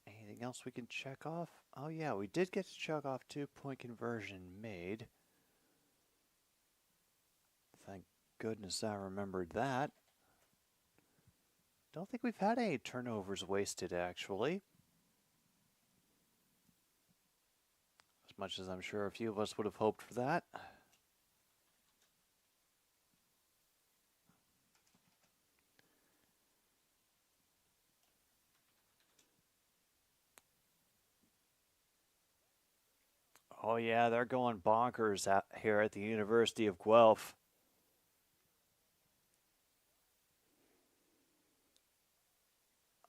Anything else we can check off? Oh yeah, we did get to check off 2-point conversion made. Thank goodness I remembered that. Don't think we've had any turnovers wasted, actually. As much as I'm sure a few of us would have hoped for that. Oh yeah, they're going bonkers here at the University of Guelph.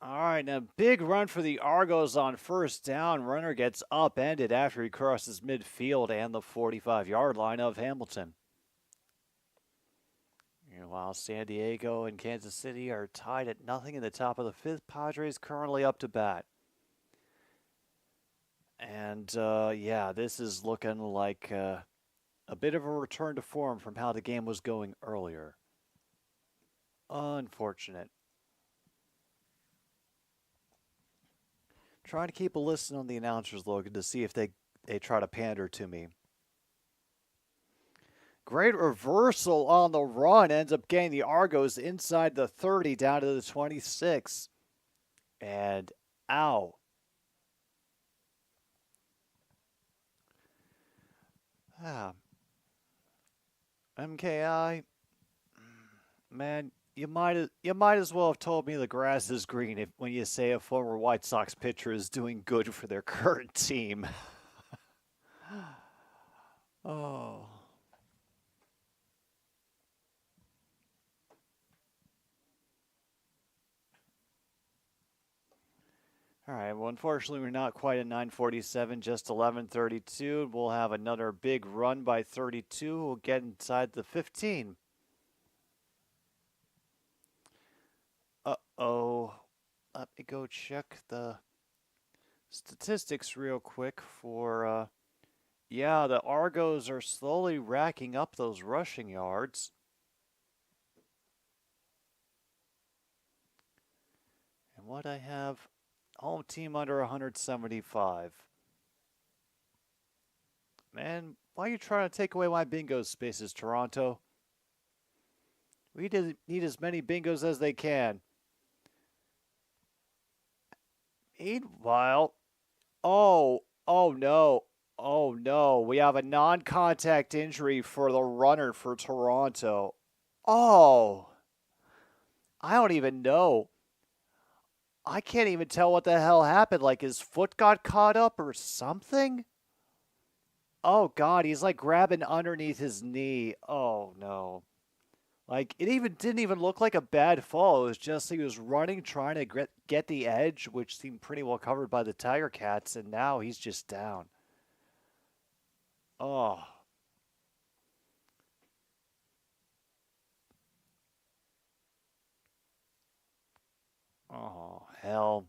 All right, now big run for the Argos on first down. Runner gets upended after he crosses midfield and the 45-yard line of Hamilton. While San Diego and Kansas City are tied at nothing in the top of the fifth, Padres currently up to bat. And, yeah, this is looking like a bit of a return to form from how the game was going earlier. Unfortunate. Trying to keep a listen on the announcers, Logan, to see if they try to pander to me. Great reversal on the run. Ends up getting the Argos inside the 30 down to the 26. And, ow. MKI, man, you might as well have told me the grass is green when you say a former White Sox pitcher is doing good for their current team. Oh. All right, well, unfortunately, we're not quite at 9:47, just 11:32. We'll have another big run by 32. We'll get inside the 15. Uh-oh. Let me go check the statistics real quick for, yeah, the Argos are slowly racking up those rushing yards. And what I have... home team under 175. Man, why are you trying to take away my bingo spaces, Toronto? We need as many bingos as they can. Meanwhile, oh no. We have a non-contact injury for the runner for Toronto. Oh, I don't even know. I can't even tell what the hell happened. Like his foot got caught up or something? Oh, God, he's like grabbing underneath his knee. Oh, no. Like, it even didn't even look like a bad fall. It was just he was running, trying to get the edge, which seemed pretty well covered by the Tiger Cats, and now he's just down. Oh, oh, hell.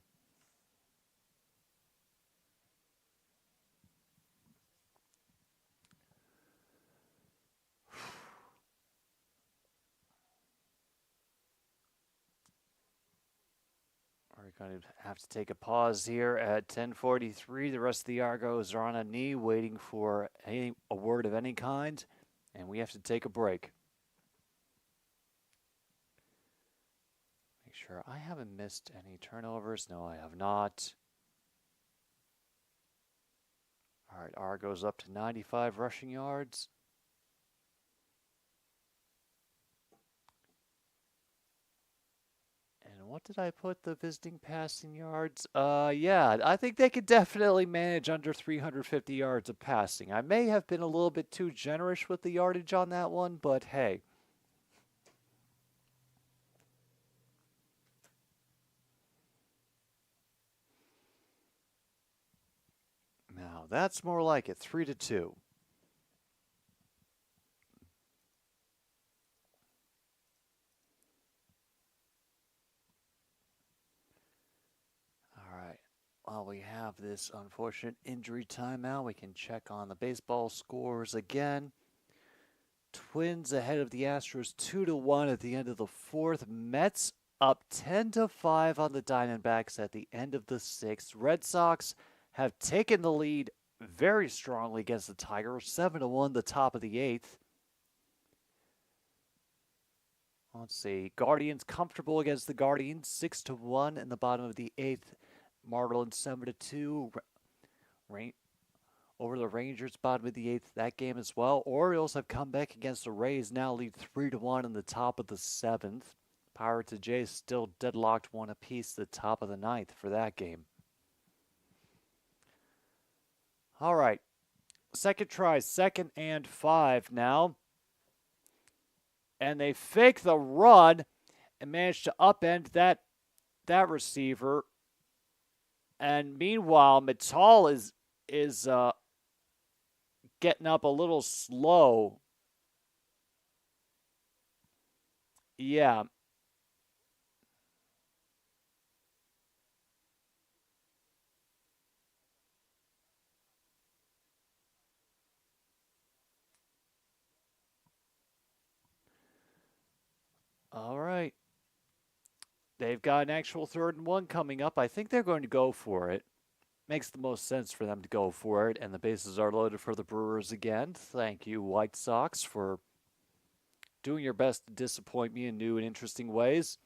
We're going to have to take a pause here at 10:43. The rest of the Argos are on a knee waiting for a word of any kind, and we have to take a break. Make sure I haven't missed any turnovers. No, I have not. All right, Argos up to 95 rushing yards. And what did I put the visiting passing yards? Yeah, I think they could definitely manage under 350 yards of passing. I may have been a little bit too generous with the yardage on that one, but hey. Now, that's more like it, 3-2. All right. While we have this unfortunate injury timeout, we can check on the baseball scores again. Twins ahead of the Astros 2-1 at the end of the fourth. Mets up 10-5 on the Diamondbacks at the end of the sixth. Red Sox have taken the lead very strongly against the Tigers, 7-1 the top of the eighth. Let's see. Guardians comfortable against the Guardians, 6-1 in the bottom of the eighth. Marlins 7-2. Over the Rangers, bottom of the eighth, that game as well. Orioles have come back against the Rays, now lead 3-1 in the top of the seventh. Pirates and Jays still deadlocked one apiece, the top of the ninth for that game. All right, second try, 2nd and 5 now. And they fake the run and manage to upend that receiver. And meanwhile, Mittal is getting up a little slow. Yeah. All right. They've got an actual 3rd and 1 coming up. I think they're going to go for it. Makes the most sense for them to go for it, and the bases are loaded for the Brewers again. Thank you, White Sox, for doing your best to disappoint me in new and interesting ways.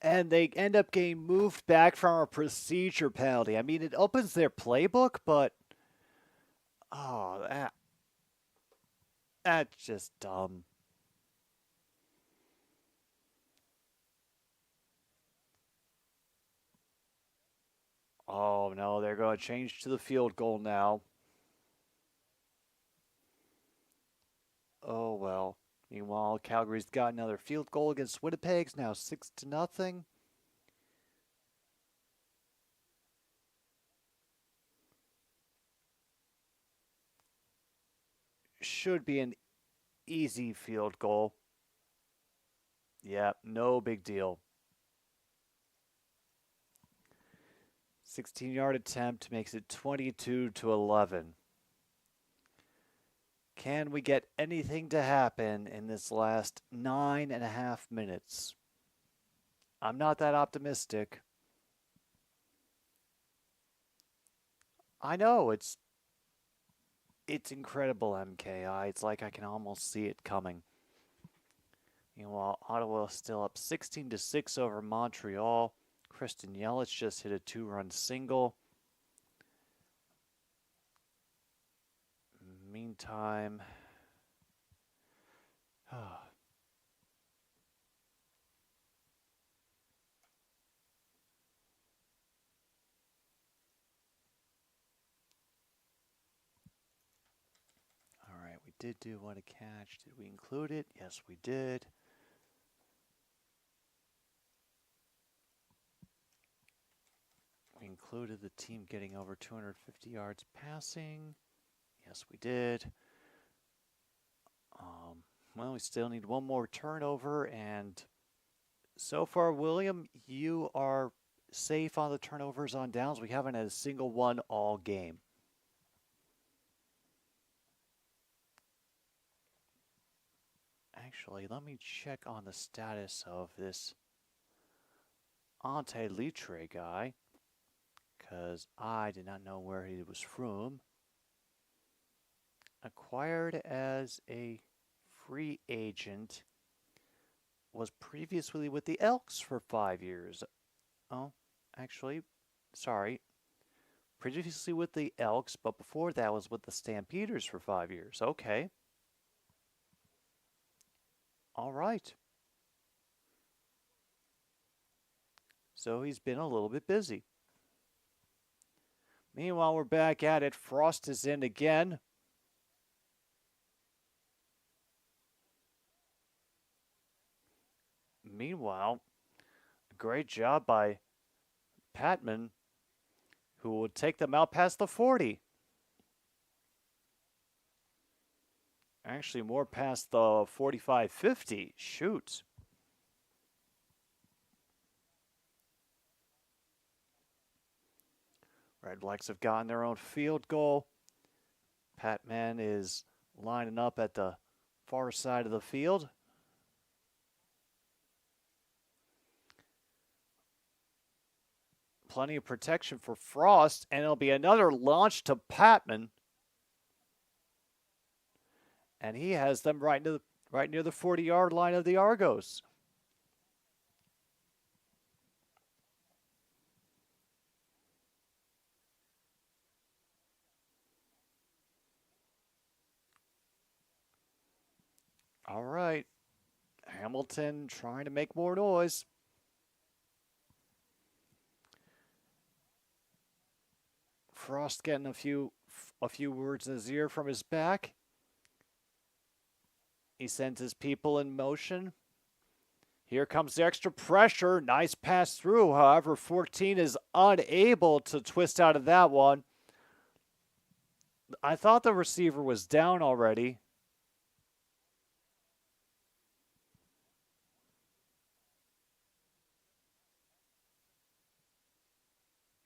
And they end up getting moved back from a procedure penalty. I mean, it opens their playbook, but oh, that's just dumb. Oh no, they're going to change to the field goal now. Oh well. Meanwhile, Calgary's got another field goal against Winnipeg's now 6-0. Should be an easy field goal. Yeah, no big deal. 16-yard attempt makes it 22-11. Can we get anything to happen in this last 9.5 minutes? I'm not that optimistic. I know, it's incredible, MKI. It's like I can almost see it coming. Meanwhile, Ottawa is still up 16-6 over Montreal. Kristen Yelich just hit a 2-run single. Meantime, did do what a catch. Did we include it? Yes, we did. We included the team getting over 250 yards passing. Yes, we did. Well, we still need one more turnover, and so far, William, you are safe on the turnovers on downs. We haven't had a single one all game. Actually, let me check on the status of this Ante Litre guy, because I did not know where he was from. Acquired as a free agent, was previously with the Elks for 5 years. Oh, actually, sorry. Previously with the Elks, but before that was with the Stampeders for 5 years. Okay. All right. So he's been a little bit busy. Meanwhile, we're back at it. Frost is in again. Meanwhile, great job by Patman, who will take them out past the 40. Actually, more past the 45-50. Shoot. Redblacks have gotten their own field goal. Patman is lining up at the far side of the field. Plenty of protection for Frost, and it'll be another launch to Patman. And he has them right near the 40-yard line of the Argos. All right. Hamilton trying to make more noise. Frost getting a few words in his ear from his back. He sends his people in motion. Here comes the extra pressure. Nice pass through. However, 14 is unable to twist out of that one. I thought the receiver was down already.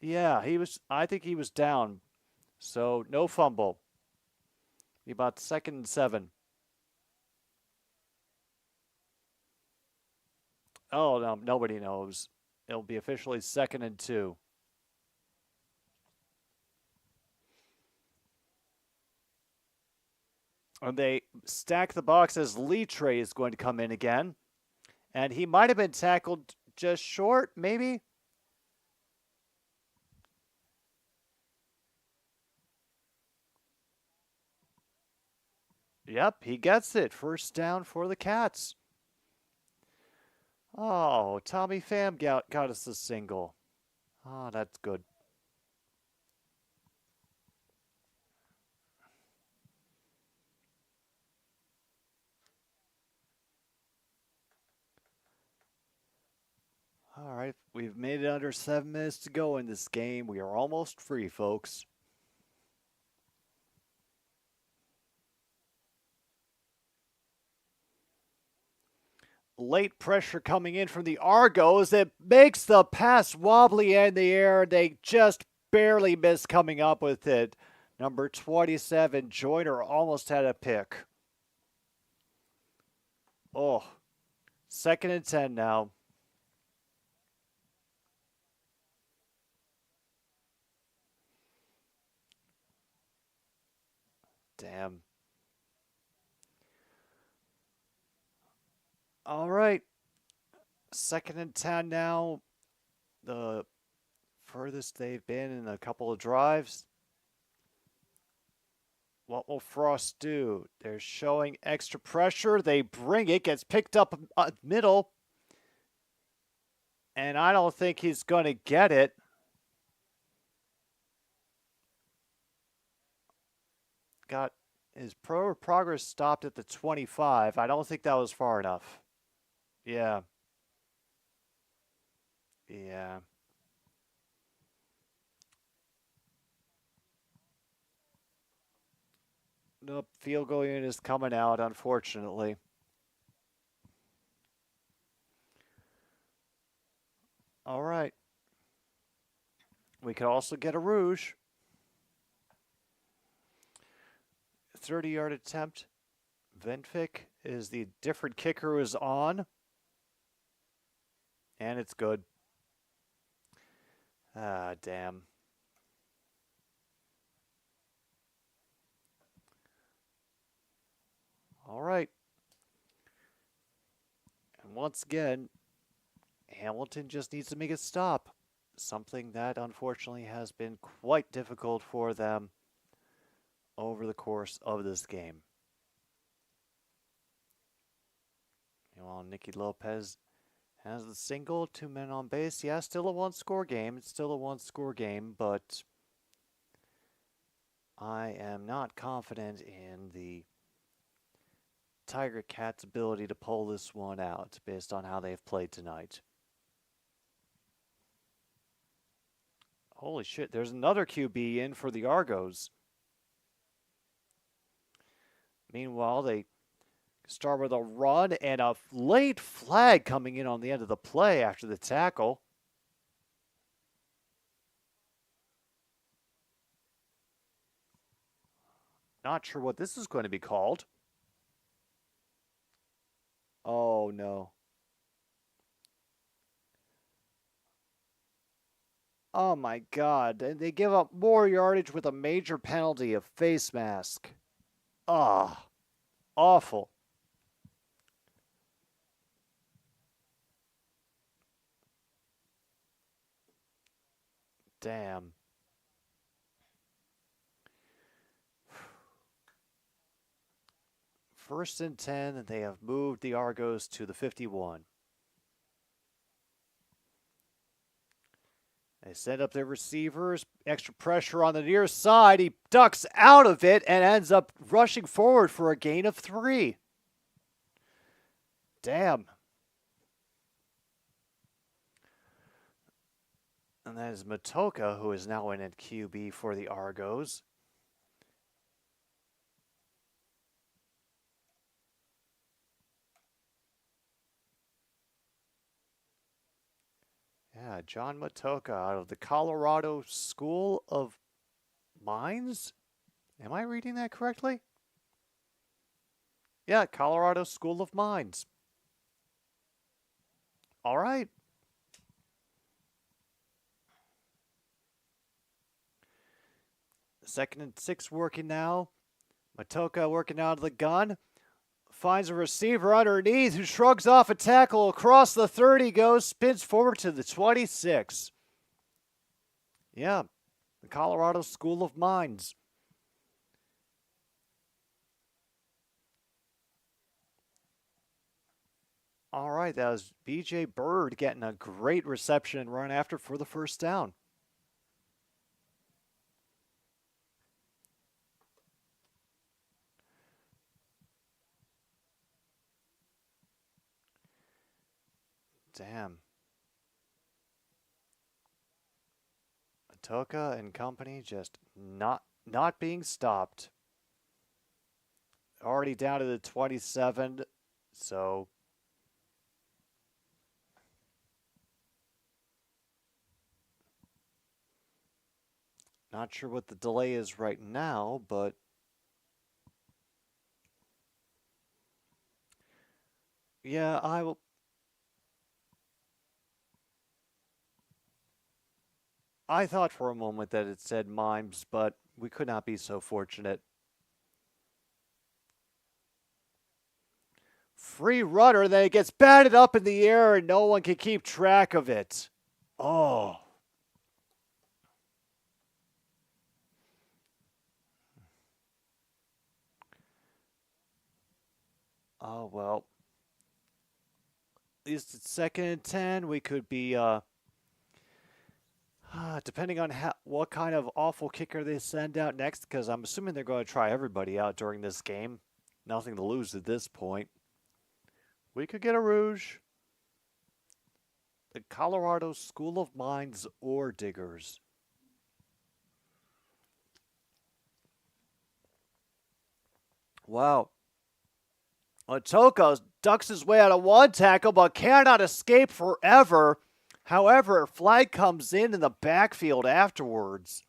Yeah, I think he was down. So no fumble. Be about 2nd and 7. Oh, no, nobody knows. It'll be officially 2nd and 2. And they stack the box as Litre is going to come in again. And he might have been tackled just short, maybe. Yep, he gets it. First down for the Cats. Oh, Tommy Pham got us a single. Oh, that's good. All right, we've made it under 7 minutes to go in this game. We are almost free, folks. Late pressure coming in from the Argos. It makes the pass wobbly in the air. They just barely missed coming up with it. Number 27, Joyner, almost had a pick. Oh, 2nd and 10 now. Damn. All right. 2nd and 10 now. The furthest they've been in a couple of drives. What will Frost do? They're showing extra pressure. They bring it. Gets picked up middle. And I don't think he's going to get it. His progress stopped at the 25. I don't think that was far enough. Yeah. Yeah. Nope. Field goal unit is coming out, unfortunately. All right. We could also get a rouge. 30-yard attempt. Ventvik is the different kicker who is on. And it's good. Ah, damn. All right. And once again, Hamilton just needs to make a stop. Something that unfortunately has been quite difficult for them over the course of this game. Meanwhile, Nicky Lopez has the single, 2 men on base. Yeah, still a one-score game. It's still a one-score game, but I am not confident in the Tiger Cats' ability to pull this one out based on how they've played tonight. Holy shit, there's another QB in for the Argos. Meanwhile, they start with a run and a late flag coming in on the end of the play after the tackle. Not sure what this is going to be called. Oh, no. Oh, my God. And they give up more yardage with a major penalty of face mask. Ah, awful. Damn. First and 10, and they have moved the Argos to the 51. They set up their receivers, extra pressure on the near side. He ducks out of it and ends up rushing forward for a gain of 3. Damn. And that is Matoka, who is now in at QB for the Argos. Yeah, John Matoka out of the Colorado School of Mines. Am I reading that correctly? Yeah, Colorado School of Mines. All right. Second and 6 working now. Matoka working out of the gun. Finds a receiver underneath who shrugs off a tackle across the 30, goes, spins forward to the 26. Yeah, the Colorado School of Mines. All right, that was BJ Bird getting a great reception and run after for the first down. Damn. Matoka and company just not being stopped. Already down to the 27, so not sure what the delay is right now, but yeah, I will. I thought for a moment that it said Mimes, but we could not be so fortunate. Free runner, then it gets batted up in the air and no one can keep track of it. Oh. Oh, well. At least it's 2nd and 10. We could be Depending on what kind of awful kicker they send out next, because I'm assuming they're going to try everybody out during this game. Nothing to lose at this point. We could get a Rouge. The Colorado School of Mines Ore Diggers. Wow. Otoka ducks his way out of one tackle, but cannot escape forever. However, a flag comes in the backfield afterwards.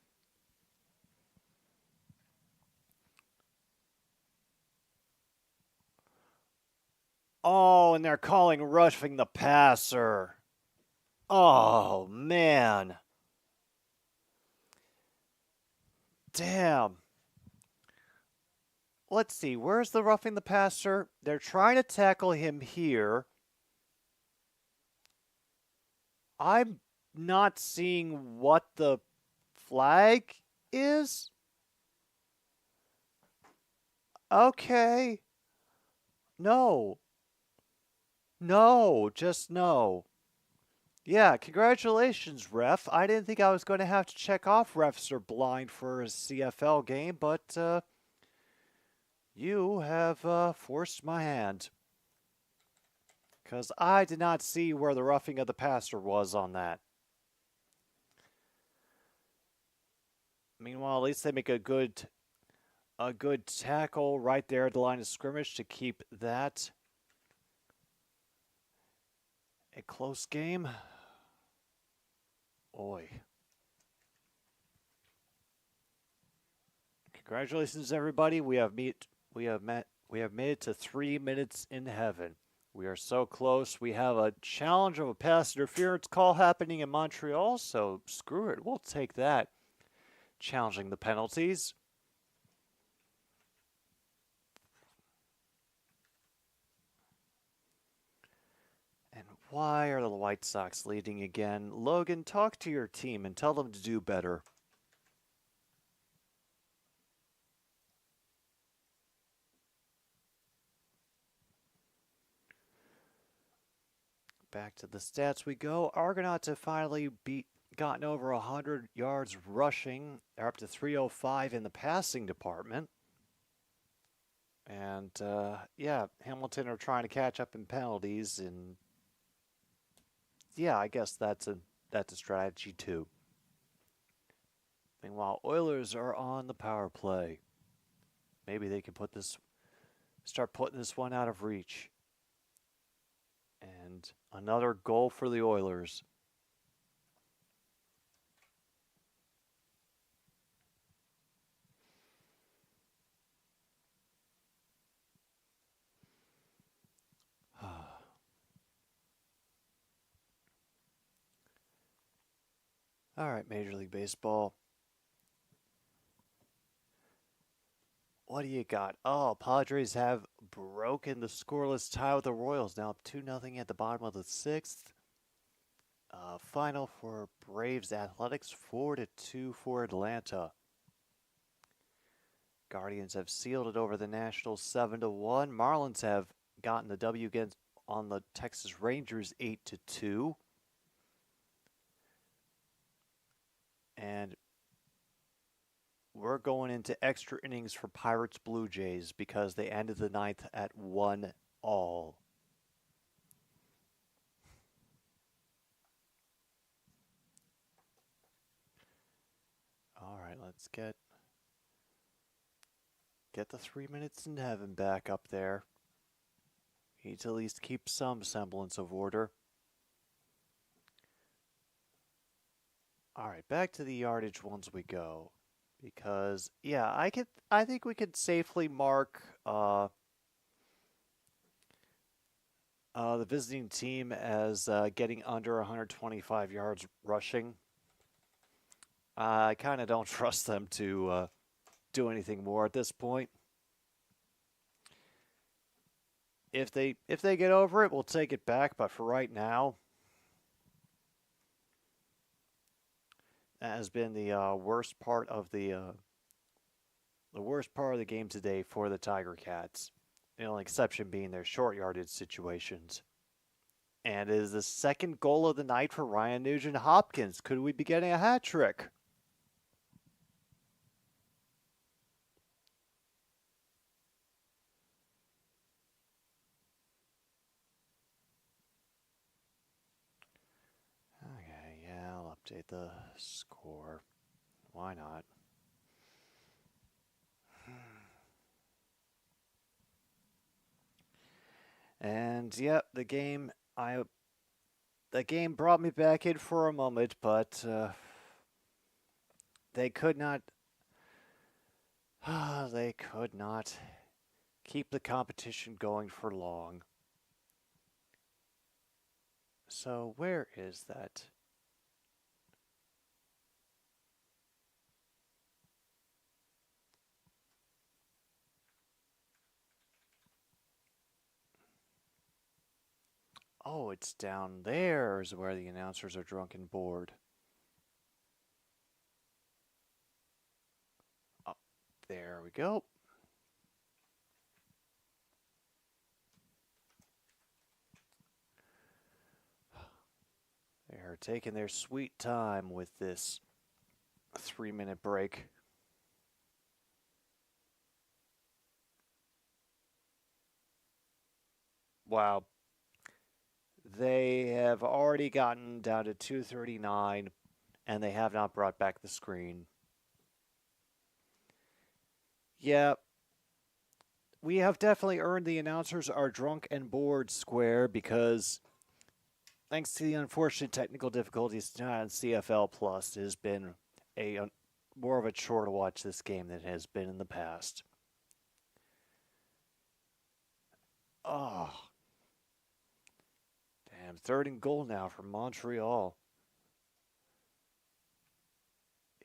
Oh, and they're calling roughing the passer. Oh, man. Damn. Let's see, where's the roughing the passer? They're trying to tackle him here. I'm not seeing what the flag is. Okay. No. No, just no. Yeah, congratulations, ref. I didn't think I was going to have to check off refs are blind for a CFL game, but you have forced my hand. Because I did not see where the roughing of the passer was on that. Meanwhile, at least they make a good tackle right there at the line of scrimmage to keep that a close game. Oi. Congratulations, everybody. We have made it to 3 minutes in heaven. We are so close. We have a challenge of a pass interference call happening in Montreal, so screw it. We'll take that. Challenging the penalties. And why are the White Sox leading again? Logan, talk to your team and tell them to do better. Back to the stats we go. Argonauts have finally gotten over 100 yards rushing. They're up to 305 in the passing department. And, yeah, Hamilton are trying to catch up in penalties. And, yeah, I guess that's a strategy, too. Meanwhile, Oilers are on the power play. Maybe they can start putting this one out of reach. And another goal for the Oilers. All right, Major League Baseball. What do you got? Oh, Padres have broken the scoreless tie with the Royals. Now up 2-0 at the bottom of the 6th. Final for Braves Athletics, 4-2 for Atlanta. Guardians have sealed it over the Nationals, 7-1. Marlins have gotten the W against on the Texas Rangers, 8-2. And we're going into extra innings for Pirates Blue Jays because they ended the 9th at 1-all. All right, let's get the 3 minutes in heaven back up there. Need to at least keep some semblance of order. All right, back to the yardage ones we go. Because, yeah, I think we could safely mark the visiting team as getting under 125 yards rushing. I kind of don't trust them to do anything more at this point. If they get over it, we'll take it back. But for right now, that has been the worst part of the game today for the Tiger Cats. The only exception being their short yardage situations. And it is the second goal of the night for Ryan Nugent-Hopkins. Could we be getting a hat trick? Okay, yeah, I'll update the score. Why not? And yep, the game brought me back in for a moment, but they could not keep the competition going for long. So where is that? Oh, it's down there is where the announcers are drunk and bored. Oh, there we go. They're taking their sweet time with this 3-minute break. Wow. They have already gotten down to 239, and they have not brought back the screen. Yeah, we have definitely earned the announcers are drunk and bored square because thanks to the unfortunate technical difficulties on CFL Plus, it has been more of a chore to watch this game than it has been in the past. Oh. Damn, 3rd and goal now for Montreal.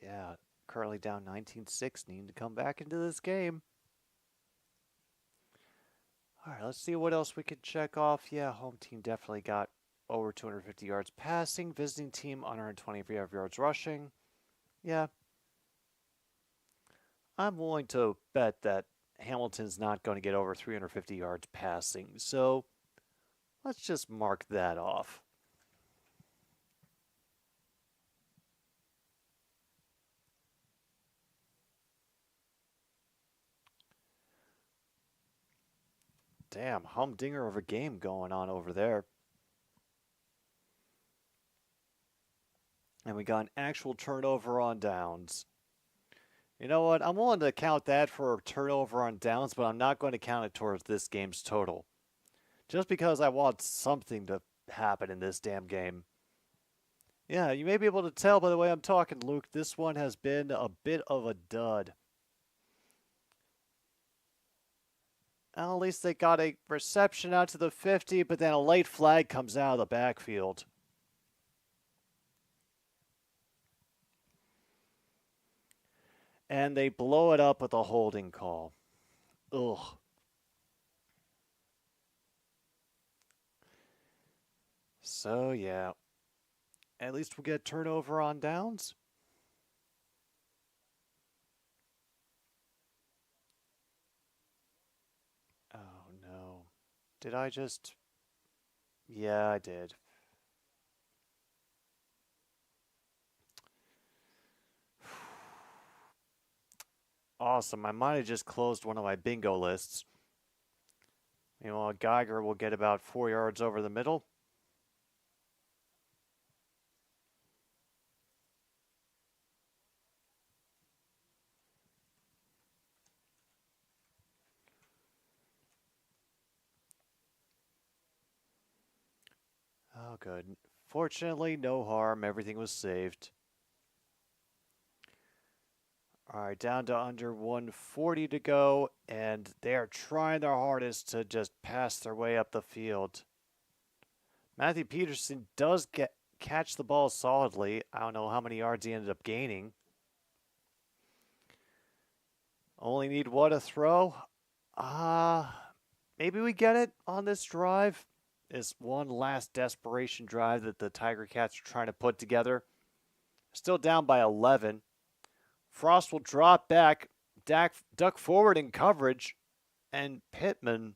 Yeah, currently down 19-6, needing to come back into this game. All right, let's see what else we can check off. Yeah, home team definitely got over 250 yards passing. Visiting team, 125 yards rushing. Yeah. I'm willing to bet that Hamilton's not going to get over 350 yards passing. So let's just mark that off. Damn, humdinger of a game going on over there. And we got an actual turnover on downs. You know what? I'm willing to count that for a turnover on downs, but I'm not going to count it towards this game's total. Just because I want something to happen in this damn game. Yeah, you may be able to tell by the way I'm talking, Luke. This one has been a bit of a dud. Well, at least they got a reception out to the 50, but then a late flag comes out of the backfield. And they blow it up with a holding call. Ugh. So, yeah. At least we'll get turnover on downs. Oh, no. Did I just... Yeah, I did. Awesome. I might have just closed one of my bingo lists. Meanwhile, Geiger will get about 4 yards over the middle. Oh, good. Fortunately, no harm. Everything was saved. All right, down to under 140 to go, and they are trying their hardest to just pass their way up the field. Matthew Peterson does catch the ball solidly. I don't know how many yards he ended up gaining. Only need what a throw? Maybe we get it on this drive. This one last desperation drive that the Tiger Cats are trying to put together. Still down by 11. Frost will drop back, duck forward in coverage, and Patman,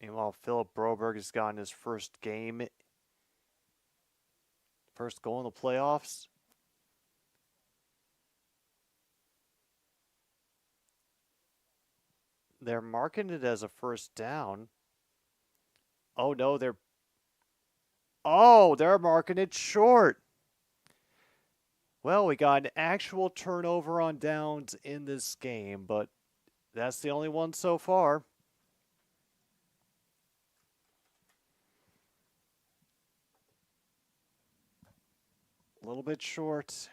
Meanwhile, Philip Broberg has gotten his first goal in the playoffs. They're marking it as a first down. Oh, no, they're marking it short. Well, we got an actual turnover on downs in this game, but that's the only one so far. A little bit short.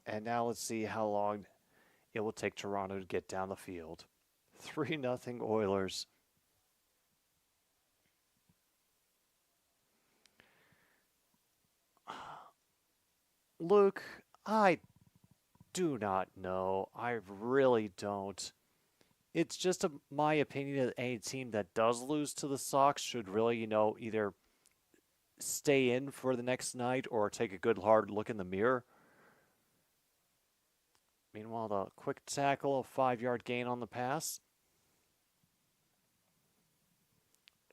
And now let's see how long it will take Toronto to get down the field. 3-0 Oilers. Luke, I do not know. I really don't. It's just my opinion that any team that does lose to the Sox should really, either stay in for the next night or take a good hard look in the mirror. Meanwhile, the quick tackle, a 5-yard gain on the pass.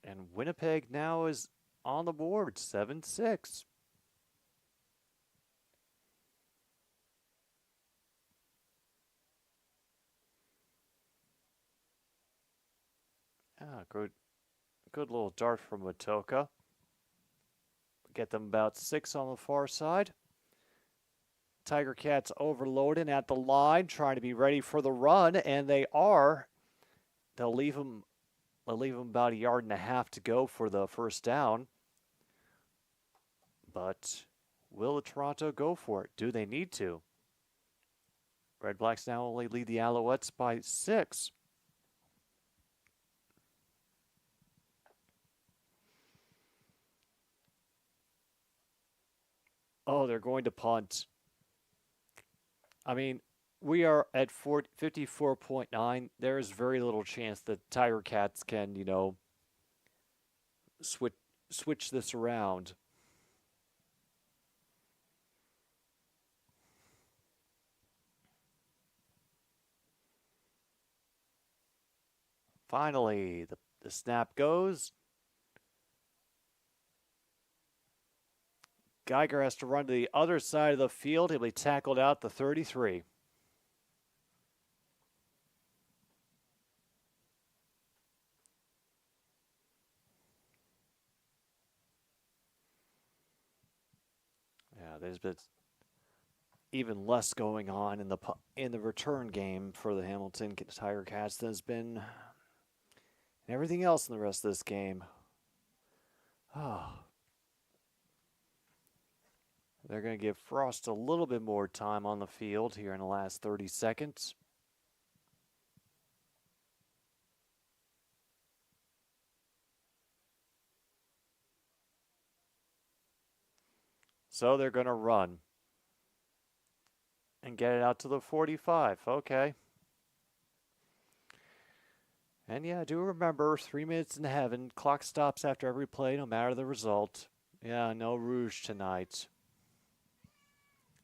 And Winnipeg now is on the board, 7-6. Good little dart from Matoka. Get them about 6 on the far side. Tiger Cats overloading at the line, trying to be ready for the run, and they are. They'll leave them about 1.5 yards to go for the first down. But will the Toronto go for it? Do they need to? Red Blacks now only lead the Alouettes by 6. Oh, they're going to punt. I mean, we are at 54.9. There is very little chance that Tiger Cats can, switch this around. Finally, the snap goes. Geiger has to run to the other side of the field. He'll be tackled out the 33. Yeah, there's been even less going on in the return game for the Hamilton Tiger Cats than has been and everything else in the rest of this game. Oh. They're going to give Frost a little bit more time on the field here in the last 30 seconds. So they're going to run and get it out to the 45. Okay. And yeah, do remember 3 minutes in heaven. Clock stops after every play, no matter the result. Yeah, no Rouge tonight.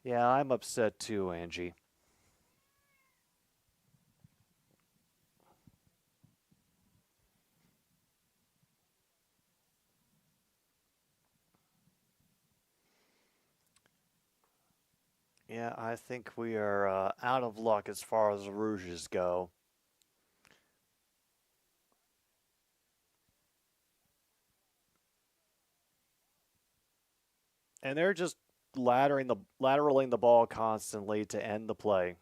Yeah, I'm upset too, Angie. Yeah, I think we are out of luck as far as the Rouges go. And they're just lateraling the ball constantly to end the play.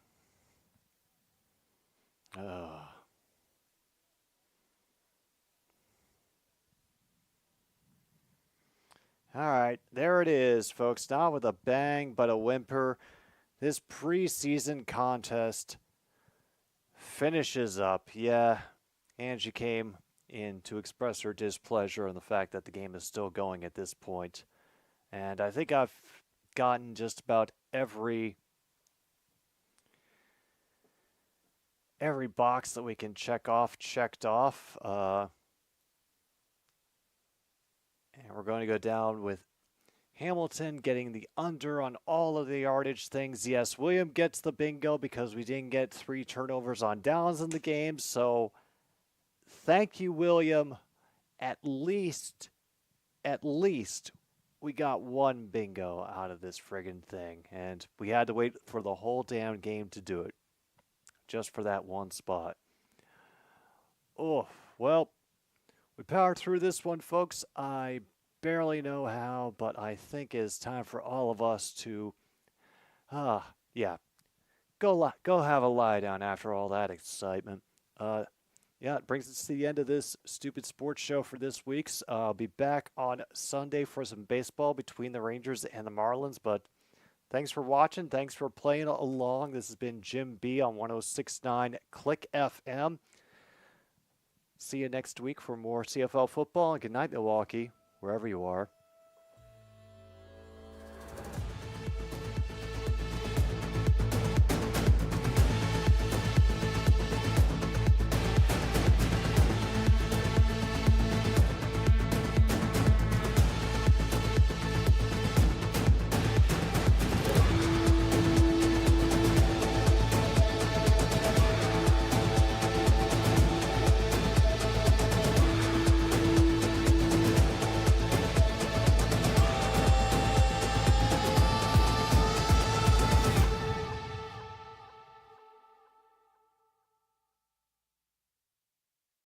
All right, there it is, folks. Not with a bang, but a whimper. This preseason contest finishes up. Yeah, Angie came in to express her displeasure on the fact that the game is still going at this point. And I think I've gotten just about every box that we can checked off. And we're going to go down with Hamilton getting the under on all of the yardage things. Yes, William gets the bingo because we didn't get 3 turnovers on downs in the game. So thank you, William. at least we got one bingo out of this friggin' thing, and we had to wait for the whole damn game to do it, just for that one spot. Oh, well, we powered through this one, folks. I barely know how, but I think it's time for all of us to, yeah, go have a lie down after all that excitement. Yeah, it brings us to the end of this stupid sports show for this week's. I'll be back on Sunday for some baseball between the Rangers and the Marlins. But thanks for watching. Thanks for playing along. This has been Jim B on 106.9 Click FM. See you next week for more CFL football. And good night, Milwaukee, wherever you are.